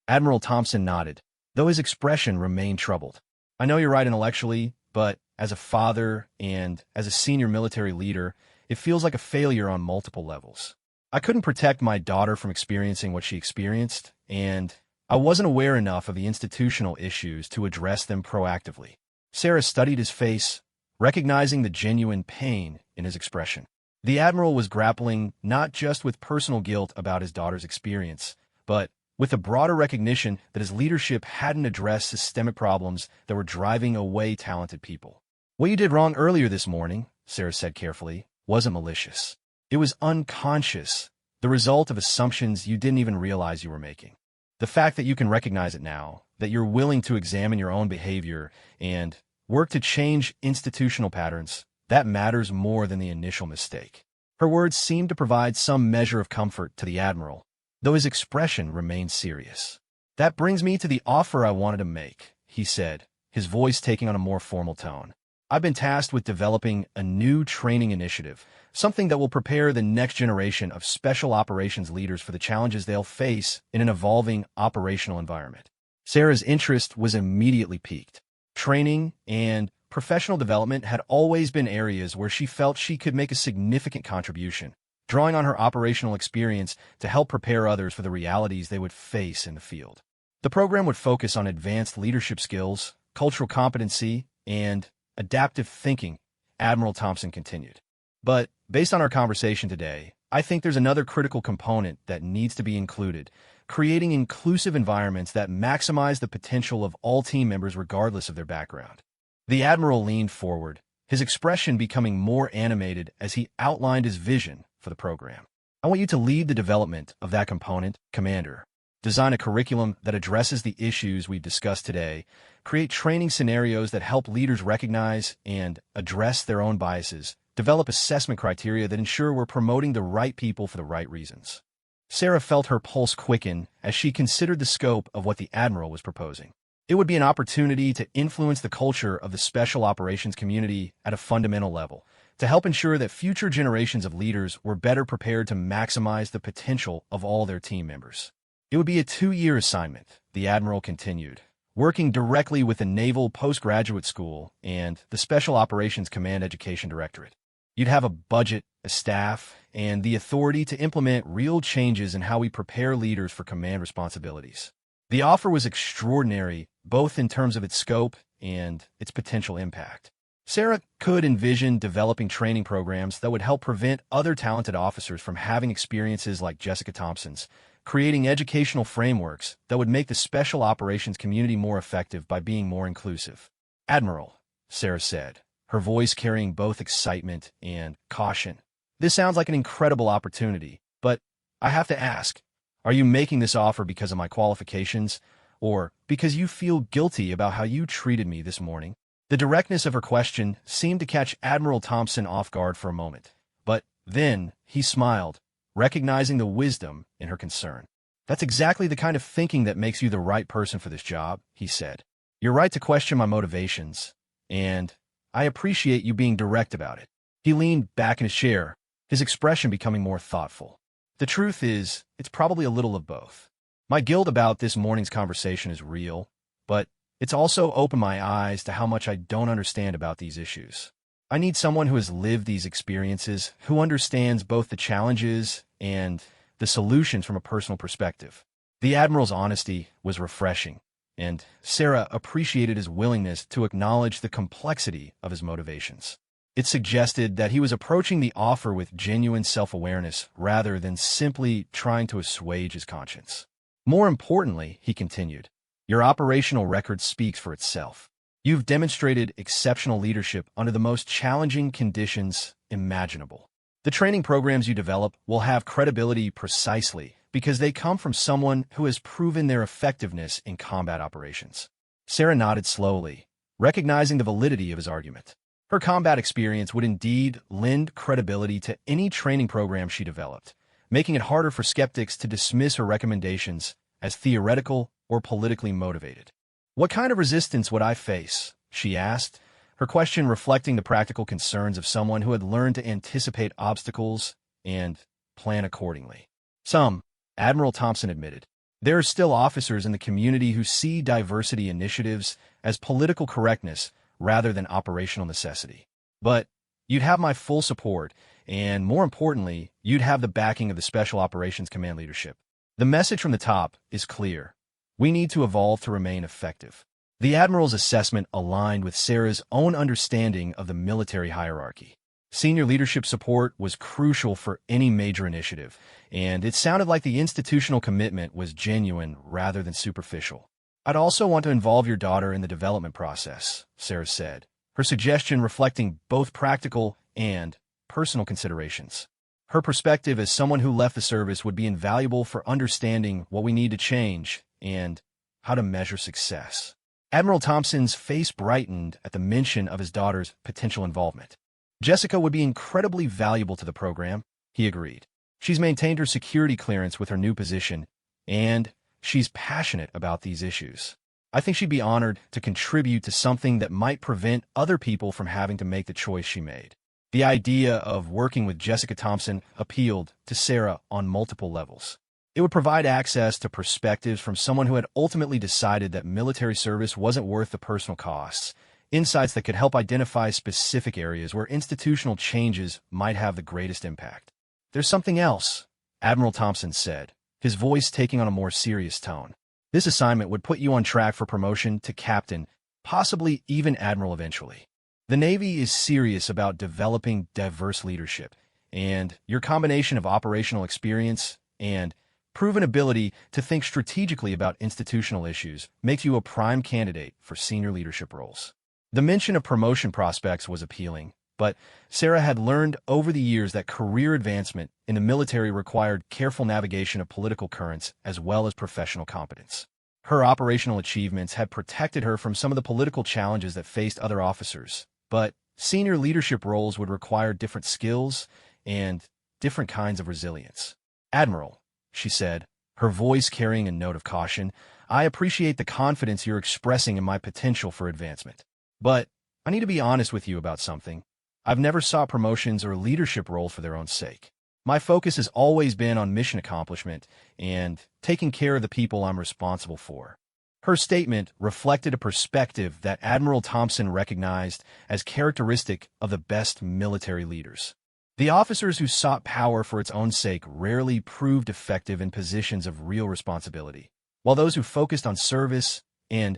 Admiral Thompson nodded, though his expression remained troubled. "I know you're right intellectually, but as a father and as a senior military leader, it feels like a failure on multiple levels. I couldn't protect my daughter from experiencing what she experienced, and I wasn't aware enough of the institutional issues to address them proactively." Sarah studied his face, recognizing the genuine pain in his expression. The Admiral was grappling not just with personal guilt about his daughter's experience, but with a broader recognition that his leadership hadn't addressed systemic problems that were driving away talented people. "What you did wrong earlier this morning," Sarah said carefully, "wasn't malicious. It was unconscious, the result of assumptions you didn't even realize you were making. The fact that you can recognize it now, that you're willing to examine your own behavior and work to change institutional patterns, that matters more than the initial mistake." Her words seemed to provide some measure of comfort to the Admiral, though his expression remained serious. "That brings me to the offer I wanted to make," he said, his voice taking on a more formal tone. "I've been tasked with developing a new training initiative, something that will prepare the next generation of special operations leaders for the challenges they'll face in an evolving operational environment." Sarah's interest was immediately piqued. Training and professional development had always been areas where she felt she could make a significant contribution, drawing on her operational experience to help prepare others for the realities they would face in the field. The program would focus on advanced leadership skills, cultural competency, and adaptive thinking, Admiral Thompson continued. "But based on our conversation today, I think there's another critical component that needs to be included: creating inclusive environments that maximize the potential of all team members regardless of their background." The Admiral leaned forward, his expression becoming more animated as he outlined his vision for the program. "I want you to lead the development of that component, Commander. Design a curriculum that addresses the issues we've discussed today, create training scenarios that help leaders recognize and address their own biases, develop assessment criteria that ensure we're promoting the right people for the right reasons." Sarah felt her pulse quicken as she considered the scope of what the Admiral was proposing. It would be an opportunity to influence the culture of the special operations community at a fundamental level, to help ensure that future generations of leaders were better prepared to maximize the potential of all their team members. It would be a 2-year assignment, the Admiral continued, working directly with the Naval Postgraduate School and the Special Operations Command Education Directorate. You'd have a budget, a staff, and the authority to implement real changes in how we prepare leaders for command responsibilities. The offer was extraordinary, both in terms of its scope and its potential impact. Sarah could envision developing training programs that would help prevent other talented officers from having experiences like Jessica Thompson's, creating educational frameworks that would make the special operations community more effective by being more inclusive. "Admiral," Sarah said, her voice carrying both excitement and caution, "this sounds like an incredible opportunity, but I have to ask, are you making this offer because of my qualifications, or because you feel guilty about how you treated me this morning?" The directness of her question seemed to catch Admiral Thompson off guard for a moment, but then he smiled, recognizing the wisdom in her concern. "That's exactly the kind of thinking that makes you the right person for this job," he said. "You're right to question my motivations, and I appreciate you being direct about it." He leaned back in his chair, his expression becoming more thoughtful. "The truth is, it's probably a little of both. My guilt about this morning's conversation is real, but it's also opened my eyes to how much I don't understand about these issues. I need someone who has lived these experiences, who understands both the challenges and the solutions from a personal perspective." The Admiral's honesty was refreshing, and Sarah appreciated his willingness to acknowledge the complexity of his motivations. It suggested that he was approaching the offer with genuine self-awareness rather than simply trying to assuage his conscience. More importantly, he continued, your operational record speaks for itself. You've demonstrated exceptional leadership under the most challenging conditions imaginable. The training programs you develop will have credibility precisely because they come from someone who has proven their effectiveness in combat operations. Sarah nodded slowly, recognizing the validity of his argument. Her combat experience would indeed lend credibility to any training program she developed, making it harder for skeptics to dismiss her recommendations as theoretical or politically motivated. What kind of resistance would I face? She asked, her question reflecting the practical concerns of someone who had learned to anticipate obstacles and plan accordingly. Some, Admiral Thompson admitted. There are still officers in the community who see diversity initiatives as political correctness rather than operational necessity. But you'd have my full support, and more importantly, you'd have the backing of the Special Operations Command leadership. The message from the top is clear. We need to evolve to remain effective. The Admiral's assessment aligned with Sarah's own understanding of the military hierarchy. Senior leadership support was crucial for any major initiative, and it sounded like the institutional commitment was genuine rather than superficial. I'd also want to involve your daughter in the development process, Sarah said, her suggestion reflecting both practical and personal considerations. Her perspective as someone who left the service would be invaluable for understanding what we need to change and how to measure success. Admiral Thompson's face brightened at the mention of his daughter's potential involvement. Jessica would be incredibly valuable to the program, he agreed. She's maintained her security clearance with her new position, and she's passionate about these issues. I think she'd be honored to contribute to something that might prevent other people from having to make the choice she made. The idea of working with Jessica Thompson appealed to Sarah on multiple levels. It would provide access to perspectives from someone who had ultimately decided that military service wasn't worth the personal costs, insights that could help identify specific areas where institutional changes might have the greatest impact. There's something else, Admiral Thompson said, his voice taking on a more serious tone. This assignment would put you on track for promotion to captain, possibly even admiral eventually. The Navy is serious about developing diverse leadership, and your combination of operational experience and proven ability to think strategically about institutional issues makes you a prime candidate for senior leadership roles. The mention of promotion prospects was appealing, but Sarah had learned over the years that career advancement in the military required careful navigation of political currents as well as professional competence. Her operational achievements had protected her from some of the political challenges that faced other officers, but senior leadership roles would require different skills and different kinds of resilience. Admiral, she said, her voice carrying a note of caution, I appreciate the confidence you're expressing in my potential for advancement. But I need to be honest with you about something. I've never sought promotions or leadership roles for their own sake. My focus has always been on mission accomplishment and taking care of the people I'm responsible for. Her statement reflected a perspective that Admiral Thompson recognized as characteristic of the best military leaders. The officers who sought power for its own sake rarely proved effective in positions of real responsibility, while those who focused on service and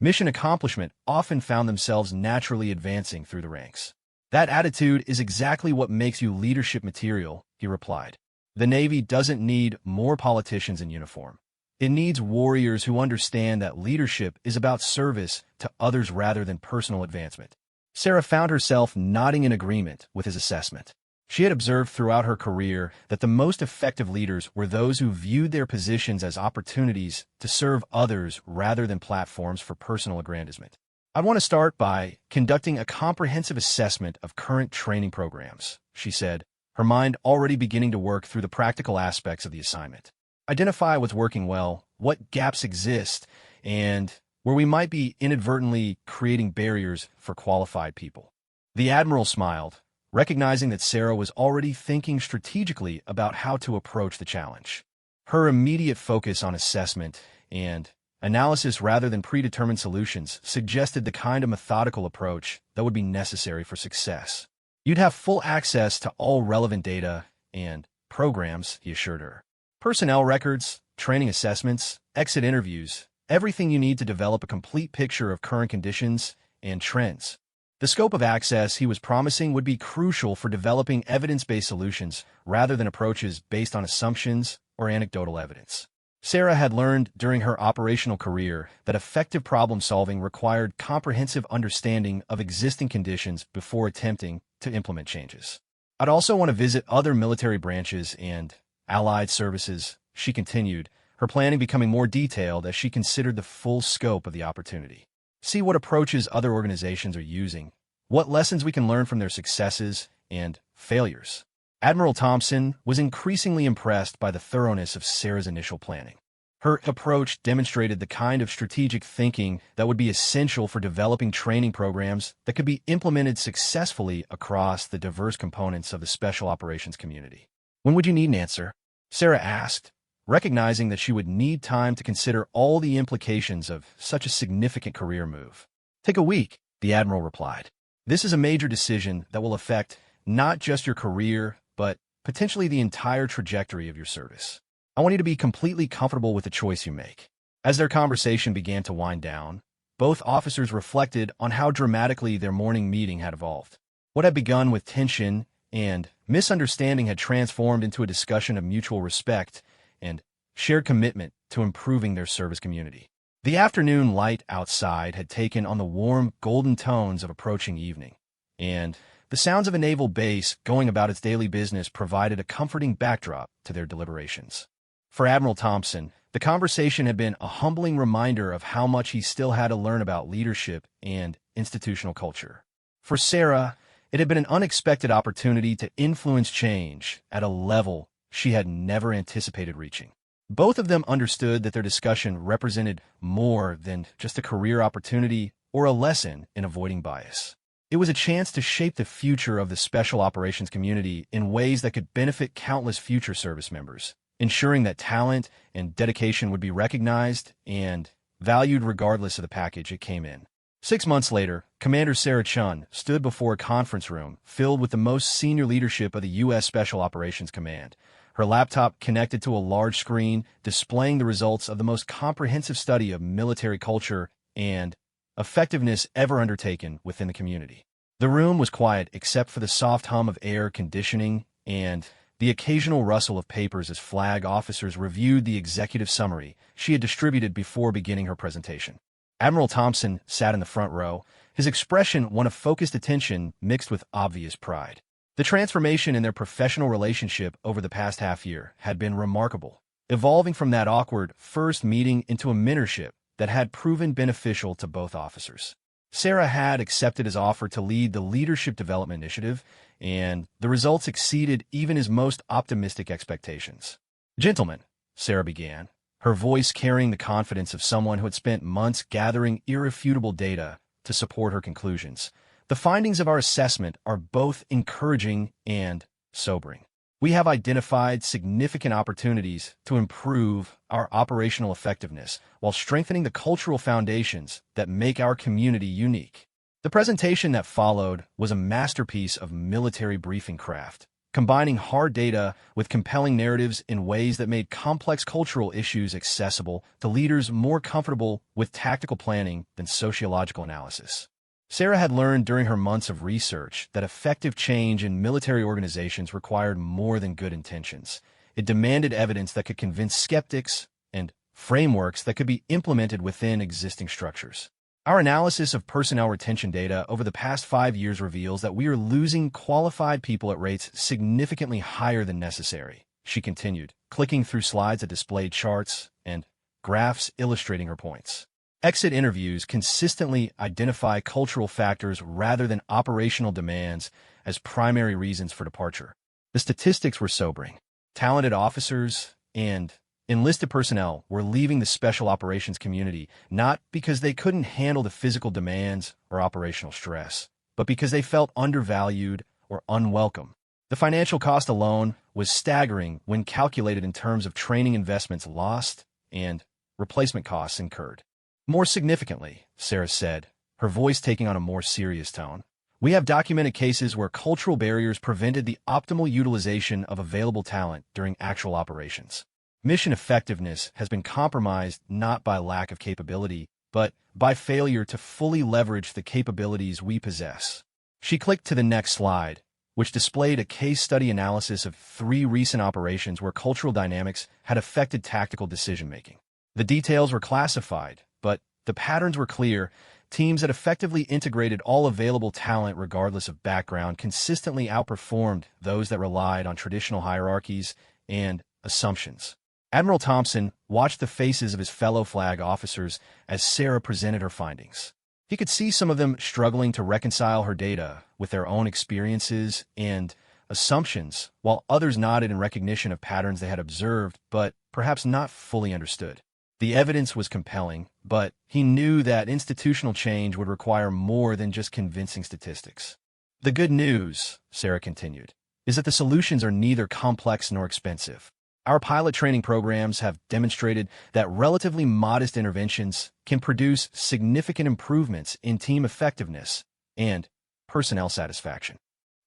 mission accomplishment often found themselves naturally advancing through the ranks. That attitude is exactly what makes you leadership material, he replied. The Navy doesn't need more politicians in uniform. It needs warriors who understand that leadership is about service to others rather than personal advancement. Sarah found herself nodding in agreement with his assessment. She had observed throughout her career that the most effective leaders were those who viewed their positions as opportunities to serve others rather than platforms for personal aggrandizement. I want to start by conducting a comprehensive assessment of current training programs, she said, her mind already beginning to work through the practical aspects of the assignment. Identify what's working well, what gaps exist, and where we might be inadvertently creating barriers for qualified people. The Admiral smiled, recognizing that Sarah was already thinking strategically about how to approach the challenge. Her immediate focus on assessment and analysis rather than predetermined solutions suggested the kind of methodical approach that would be necessary for success. You'd have full access to all relevant data and programs, he assured her. Personnel records, training assessments, exit interviews, everything you need to develop a complete picture of current conditions and trends. The scope of access he was promising would be crucial for developing evidence-based solutions rather than approaches based on assumptions or anecdotal evidence. Sarah had learned during her operational career that effective problem-solving required comprehensive understanding of existing conditions before attempting to implement changes. I'd also want to visit other military branches and allied services, she continued, her planning becoming more detailed as she considered the full scope of the opportunity. See what approaches other organizations are using, what lessons we can learn from their successes and failures. Admiral Thompson was increasingly impressed by the thoroughness of Sarah's initial planning. Her approach demonstrated the kind of strategic thinking that would be essential for developing training programs that could be implemented successfully across the diverse components of the special operations community. When would you need an answer? Sarah asked, recognizing that she would need time to consider all the implications of such a significant career move. Take a week, the Admiral replied. This is a major decision that will affect not just your career, but potentially the entire trajectory of your service. I want you to be completely comfortable with the choice you make. As their conversation began to wind down, both officers reflected on how dramatically their morning meeting had evolved. What had begun with tension and misunderstanding had transformed into a discussion of mutual respect and shared commitment to improving their service community. The afternoon light outside had taken on the warm, golden tones of approaching evening, and the sounds of a naval base going about its daily business provided a comforting backdrop to their deliberations. For Admiral Thompson, the conversation had been a humbling reminder of how much he still had to learn about leadership and institutional culture. For Sarah, it had been an unexpected opportunity to influence change at a level she had never anticipated reaching. Both of them understood that their discussion represented more than just a career opportunity or a lesson in avoiding bias. It was a chance to shape the future of the special operations community in ways that could benefit countless future service members, ensuring that talent and dedication would be recognized and valued regardless of the package it came in. 6 months later, Commander Sarah Chun stood before a conference room filled with the most senior leadership of the U.S. Special Operations Command, her laptop connected to a large screen displaying the results of the most comprehensive study of military culture and effectiveness ever undertaken within the community. The room was quiet except for the soft hum of air conditioning and the occasional rustle of papers as flag officers reviewed the executive summary she had distributed before beginning her presentation. Admiral Thompson sat in the front row, his expression one of focused attention mixed with obvious pride. The transformation in their professional relationship over the past half year had been remarkable, evolving from that awkward first meeting into a mentorship that had proven beneficial to both officers. Sarah had accepted his offer to lead the Leadership Development Initiative, and the results exceeded even his most optimistic expectations. "Gentlemen," Sarah began, her voice carrying the confidence of someone who had spent months gathering irrefutable data to support her conclusions, "the findings of our assessment are both encouraging and sobering. We have identified significant opportunities to improve our operational effectiveness while strengthening the cultural foundations that make our community unique." The presentation that followed was a masterpiece of military briefing craft, combining hard data with compelling narratives in ways that made complex cultural issues accessible to leaders more comfortable with tactical planning than sociological analysis. Sarah had learned during her months of research that effective change in military organizations required more than good intentions. It demanded evidence that could convince skeptics and frameworks that could be implemented within existing structures. Our analysis of personnel retention data over the past 5 years reveals that we are losing qualified people at rates significantly higher than necessary, she continued, clicking through slides that displayed charts and graphs illustrating her points. Exit interviews consistently identify cultural factors rather than operational demands as primary reasons for departure. The statistics were sobering. Talented officers and enlisted personnel were leaving the special operations community not because they couldn't handle the physical demands or operational stress, but because they felt undervalued or unwelcome. The financial cost alone was staggering when calculated in terms of training investments lost and replacement costs incurred. More significantly, Sarah said, her voice taking on a more serious tone, we have documented cases where cultural barriers prevented the optimal utilization of available talent during actual operations. Mission effectiveness has been compromised not by lack of capability, but by failure to fully leverage the capabilities we possess. She clicked to the next slide, which displayed a case study analysis of 3 recent operations where cultural dynamics had affected tactical decision-making. The details were classified, but the patterns were clear. Teams that effectively integrated all available talent regardless of background consistently outperformed those that relied on traditional hierarchies and assumptions. Admiral Thompson watched the faces of his fellow flag officers as Sarah presented her findings. He could see some of them struggling to reconcile her data with their own experiences and assumptions, while others nodded in recognition of patterns they had observed but perhaps not fully understood. The evidence was compelling, but he knew that institutional change would require more than just convincing statistics. The good news, Sarah continued, is that the solutions are neither complex nor expensive. Our pilot training programs have demonstrated that relatively modest interventions can produce significant improvements in team effectiveness and personnel satisfaction.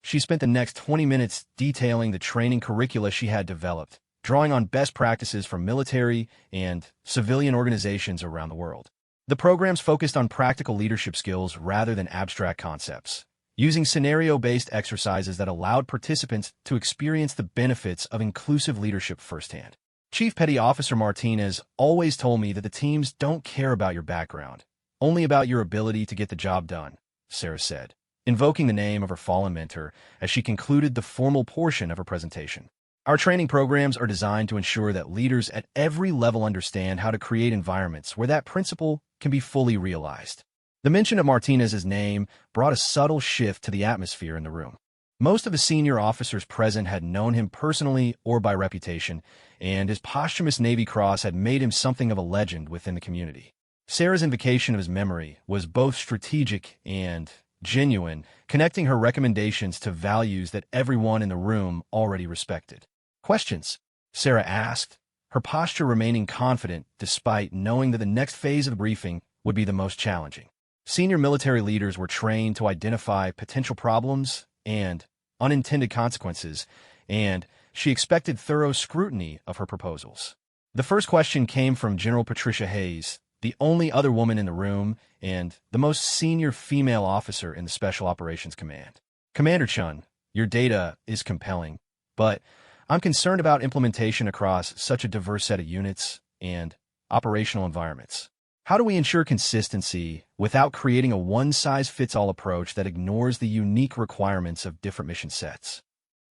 She spent the next 20 minutes detailing the training curricula she had developed, drawing on best practices from military and civilian organizations around the world. The programs focused on practical leadership skills rather than abstract concepts, using scenario-based exercises that allowed participants to experience the benefits of inclusive leadership firsthand. Chief Petty Officer Martinez always told me that the teams don't care about your background, only about your ability to get the job done, Sarah said, invoking the name of her fallen mentor as she concluded the formal portion of her presentation. Our training programs are designed to ensure that leaders at every level understand how to create environments where that principle can be fully realized. The mention of Martinez's name brought a subtle shift to the atmosphere in the room. Most of the senior officers present had known him personally or by reputation, and his posthumous Navy Cross had made him something of a legend within the community. Sarah's invocation of his memory was both strategic and genuine, connecting her recommendations to values that everyone in the room already respected. Questions? Sarah asked, her posture remaining confident despite knowing that the next phase of the briefing would be the most challenging. Senior military leaders were trained to identify potential problems and unintended consequences, and she expected thorough scrutiny of her proposals. The first question came from General Patricia Hayes, the only other woman in the room and the most senior female officer in the Special Operations Command. Commander Chun, your data is compelling, but I'm concerned about implementation across such a diverse set of units and operational environments. How do we ensure consistency without creating a one-size-fits-all approach that ignores the unique requirements of different mission sets?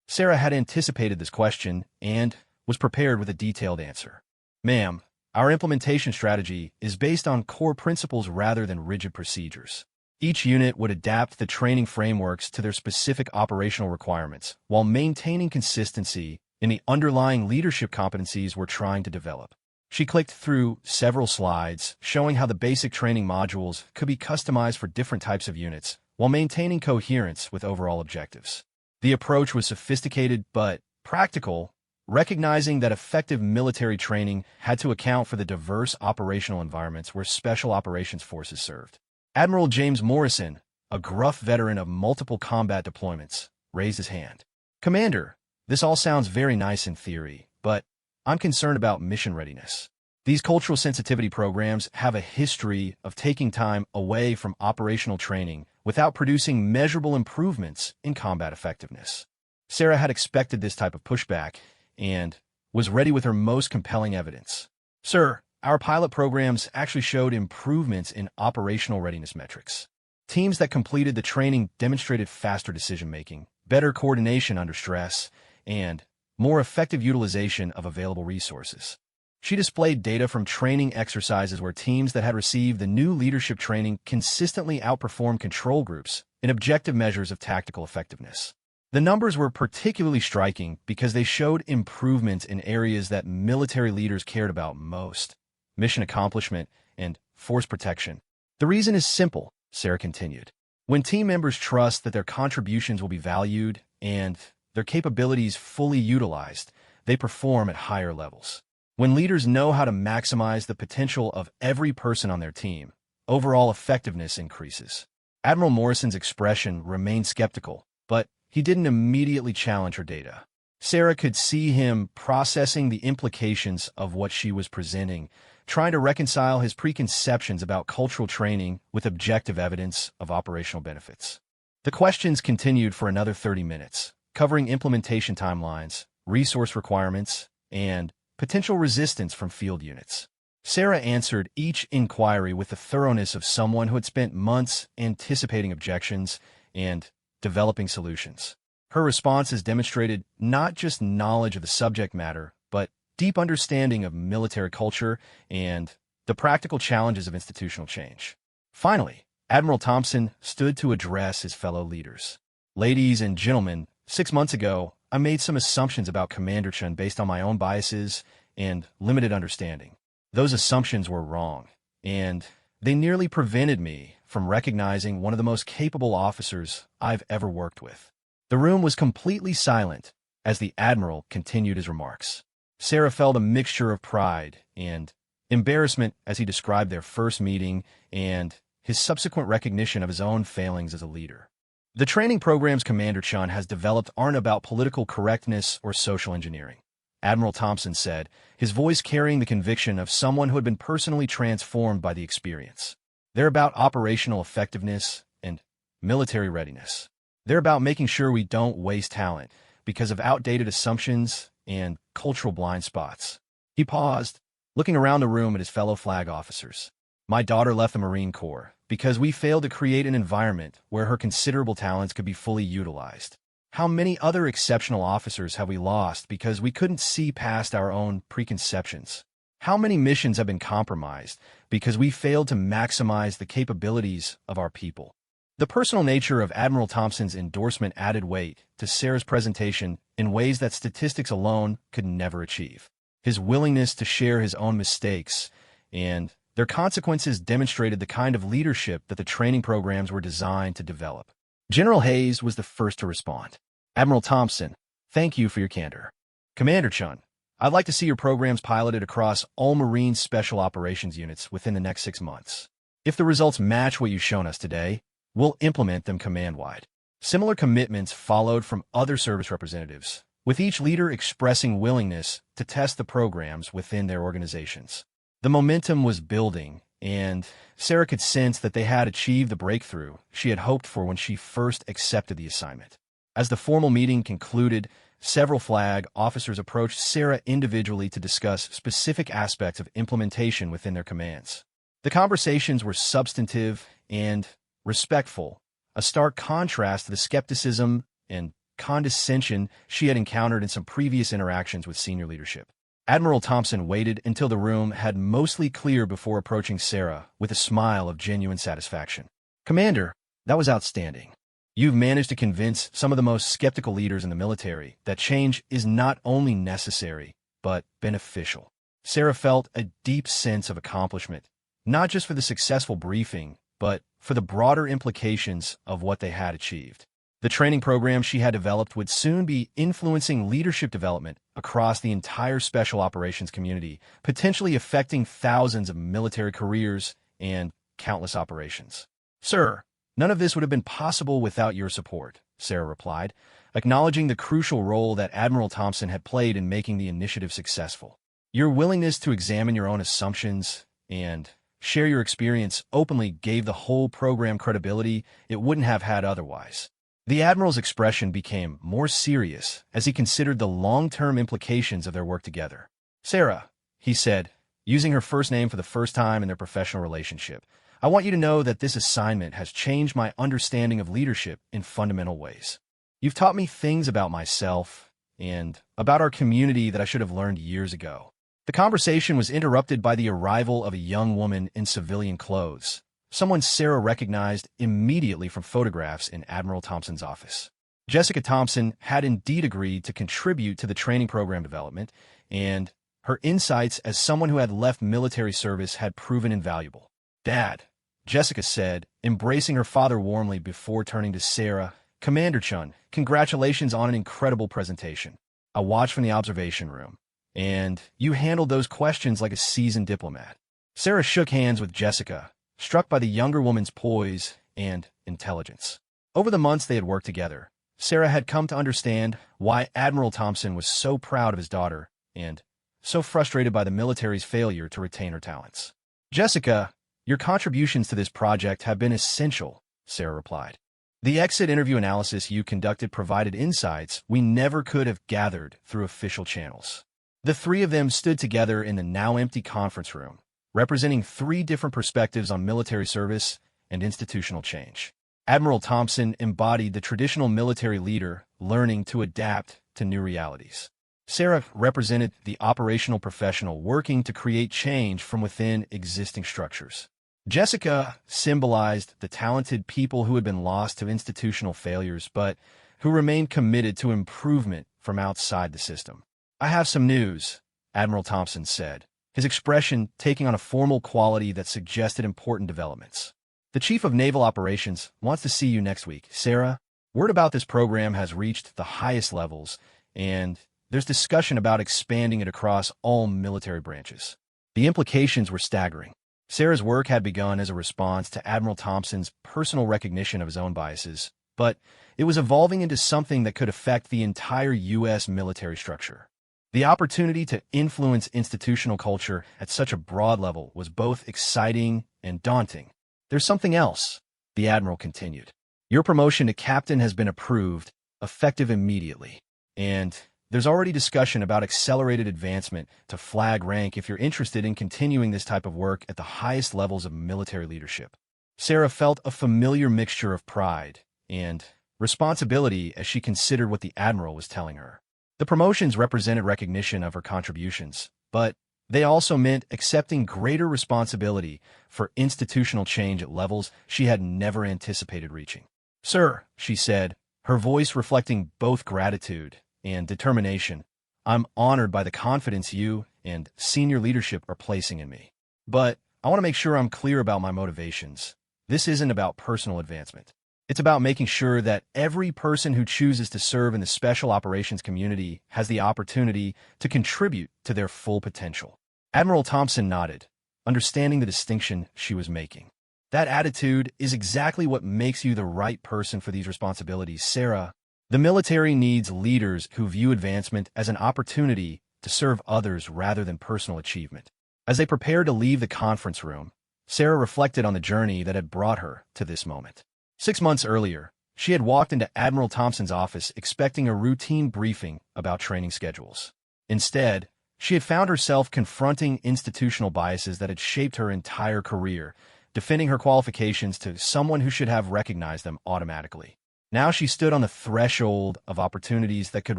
Sarah had anticipated this question and was prepared with a detailed answer. Ma'am, our implementation strategy is based on core principles rather than rigid procedures. Each unit would adapt the training frameworks to their specific operational requirements while maintaining consistency in the underlying leadership competencies we're trying to develop. She clicked through several slides showing how the basic training modules could be customized for different types of units while maintaining coherence with overall objectives. The approach was sophisticated but practical, recognizing that effective military training had to account for the diverse operational environments where Special Operations Forces served. Admiral James Morrison, a gruff veteran of multiple combat deployments, raised his hand. Commander, this all sounds very nice in theory, but I'm concerned about mission readiness. These cultural sensitivity programs have a history of taking time away from operational training without producing measurable improvements in combat effectiveness. Sarah had expected this type of pushback and was ready with her most compelling evidence. Sir, our pilot programs actually showed improvements in operational readiness metrics. Teams that completed the training demonstrated faster decision-making, better coordination under stress, and more effective utilization of available resources. She displayed data from training exercises where teams that had received the new leadership training consistently outperformed control groups in objective measures of tactical effectiveness. The numbers were particularly striking because they showed improvements in areas that military leaders cared about most: mission accomplishment and force protection. The reason is simple, Sarah continued. When team members trust that their contributions will be valued and their capabilities fully utilized, they perform at higher levels. When leaders know how to maximize the potential of every person on their team, overall effectiveness increases. Admiral Morrison's expression remained skeptical, but he didn't immediately challenge her data. Sarah could see him processing the implications of what she was presenting, trying to reconcile his preconceptions about cultural training with objective evidence of operational benefits. The questions continued for another 30 minutes, covering implementation timelines, resource requirements, and potential resistance from field units. Sarah answered each inquiry with the thoroughness of someone who had spent months anticipating objections and developing solutions. Her responses demonstrated not just knowledge of the subject matter, but deep understanding of military culture and the practical challenges of institutional change. Finally, Admiral Thompson stood to address his fellow leaders. Ladies and gentlemen, 6 months ago, I made some assumptions about Commander Chun based on my own biases and limited understanding. Those assumptions were wrong, and they nearly prevented me from recognizing one of the most capable officers I've ever worked with. The room was completely silent as the Admiral continued his remarks. Sarah felt a mixture of pride and embarrassment as he described their first meeting and his subsequent recognition of his own failings as a leader. The training programs Commander Chun has developed aren't about political correctness or social engineering, Admiral Thompson said, his voice carrying the conviction of someone who had been personally transformed by the experience. They're about operational effectiveness and military readiness. They're about making sure we don't waste talent because of outdated assumptions and cultural blind spots. He paused, looking around the room at his fellow flag officers. My daughter left the Marine Corps because we failed to create an environment where her considerable talents could be fully utilized. How many other exceptional officers have we lost because we couldn't see past our own preconceptions? How many missions have been compromised because we failed to maximize the capabilities of our people? The personal nature of Admiral Thompson's endorsement added weight to Sarah's presentation in ways that statistics alone could never achieve. His willingness to share his own mistakes and their consequences demonstrated the kind of leadership that the training programs were designed to develop. General Hayes was the first to respond. Admiral Thompson, thank you for your candor. Commander Chun, I'd like to see your programs piloted across all Marine Special Operations units within the next 6 months. If the results match what you've shown us today, we'll implement them command-wide. Similar commitments followed from other service representatives, with each leader expressing willingness to test the programs within their organizations. The momentum was building, and Sarah could sense that they had achieved the breakthrough she had hoped for when she first accepted the assignment. As the formal meeting concluded, several flag officers approached Sarah individually to discuss specific aspects of implementation within their commands. The conversations were substantive and respectful, a stark contrast to the skepticism and condescension she had encountered in some previous interactions with senior leadership. Admiral Thompson waited until the room had mostly cleared before approaching Sarah with a smile of genuine satisfaction. Commander, that was outstanding. You've managed to convince some of the most skeptical leaders in the military that change is not only necessary, but beneficial. Sarah felt a deep sense of accomplishment, not just for the successful briefing, but for the broader implications of what they had achieved. The training program she had developed would soon be influencing leadership development across the entire special operations community, potentially affecting thousands of military careers and countless operations. Sir, none of this would have been possible without your support, Sarah replied, acknowledging the crucial role that Admiral Thompson had played in making the initiative successful. Your willingness to examine your own assumptions and share your experience openly gave the whole program credibility it wouldn't have had otherwise. The Admiral's expression became more serious as he considered the long-term implications of their work together. Sarah, he said, using her first name for the first time in their professional relationship, I want you to know that this assignment has changed my understanding of leadership in fundamental ways. You've taught me things about myself and about our community that I should have learned years ago. The conversation was interrupted by the arrival of a young woman in civilian clothes, someone Sarah recognized immediately from photographs in Admiral Thompson's office. Jessica Thompson had indeed agreed to contribute to the training program development, and her insights as someone who had left military service had proven invaluable. Dad, Jessica said, embracing her father warmly before turning to Sarah, Commander Chun, congratulations on an incredible presentation. I watched from the observation room, and you handled those questions like a seasoned diplomat. Sarah shook hands with Jessica, struck by the younger woman's poise and intelligence. Over the months they had worked together, Sarah had come to understand why Admiral Thompson was so proud of his daughter and so frustrated by the military's failure to retain her talents. "Jessica, your contributions to this project have been essential," Sarah replied. "The exit interview analysis you conducted provided insights we never could have gathered through official channels." The three of them stood together in the now-empty conference room, representing three different perspectives on military service and institutional change. Admiral Thompson embodied the traditional military leader learning to adapt to new realities. Sarah represented the operational professional working to create change from within existing structures. Jessica symbolized the talented people who had been lost to institutional failures but who remained committed to improvement from outside the system. "I have some news," Admiral Thompson said, his expression taking on a formal quality that suggested important developments. "The Chief of Naval Operations wants to see you next week, Sarah. Word about this program has reached the highest levels, and there's discussion about expanding it across all military branches." The implications were staggering. Sarah's work had begun as a response to Admiral Thompson's personal recognition of his own biases, but it was evolving into something that could affect the entire U.S. military structure. The opportunity to influence institutional culture at such a broad level was both exciting and daunting. "There's something else," the Admiral continued. "Your promotion to captain has been approved, effective immediately. And there's already discussion about accelerated advancement to flag rank if you're interested in continuing this type of work at the highest levels of military leadership." Sarah felt a familiar mixture of pride and responsibility as she considered what the Admiral was telling her. The promotions represented recognition of her contributions, but they also meant accepting greater responsibility for institutional change at levels she had never anticipated reaching. "Sir," she said, her voice reflecting both gratitude and determination, "I'm honored by the confidence you and senior leadership are placing in me. But I want to make sure I'm clear about my motivations. This isn't about personal advancement. It's about making sure that every person who chooses to serve in the special operations community has the opportunity to contribute to their full potential." Admiral Thompson nodded, understanding the distinction she was making. "That attitude is exactly what makes you the right person for these responsibilities, Sarah. The military needs leaders who view advancement as an opportunity to serve others rather than personal achievement." As they prepared to leave the conference room, Sarah reflected on the journey that had brought her to this moment. 6 months earlier, she had walked into Admiral Thompson's office expecting a routine briefing about training schedules. Instead, she had found herself confronting institutional biases that had shaped her entire career, defending her qualifications to someone who should have recognized them automatically. Now she stood on the threshold of opportunities that could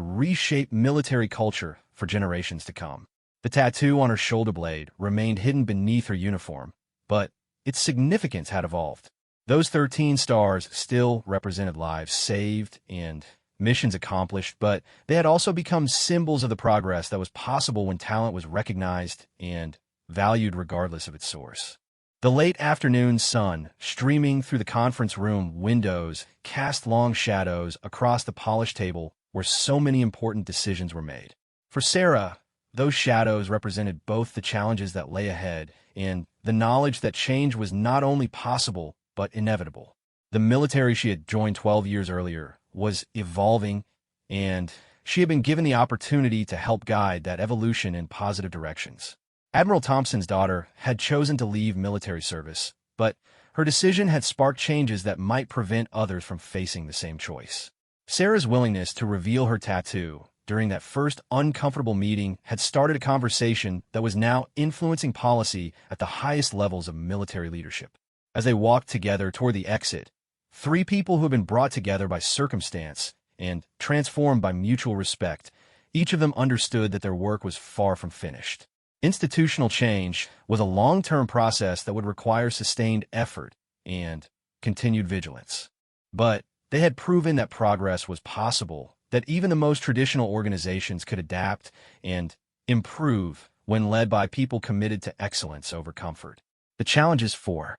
reshape military culture for generations to come. The tattoo on her shoulder blade remained hidden beneath her uniform, but its significance had evolved. Those 13 stars still represented lives saved and missions accomplished, but they had also become symbols of the progress that was possible when talent was recognized and valued regardless of its source. The late afternoon sun, streaming through the conference room windows, cast long shadows across the polished table where so many important decisions were made. For Sarah, those shadows represented both the challenges that lay ahead and the knowledge that change was not only possible, but inevitable. The military she had joined 12 years earlier was evolving, and she had been given the opportunity to help guide that evolution in positive directions. Admiral Thompson's daughter had chosen to leave military service, but her decision had sparked changes that might prevent others from facing the same choice. Sarah's willingness to reveal her tattoo during that first uncomfortable meeting had started a conversation that was now influencing policy at the highest levels of military leadership. As they walked together toward the exit, three people who had been brought together by circumstance and transformed by mutual respect, each of them understood that their work was far from finished. Institutional change was a long-term process that would require sustained effort and continued vigilance. But they had proven that progress was possible, that even the most traditional organizations could adapt and improve when led by people committed to excellence over comfort. The challenges for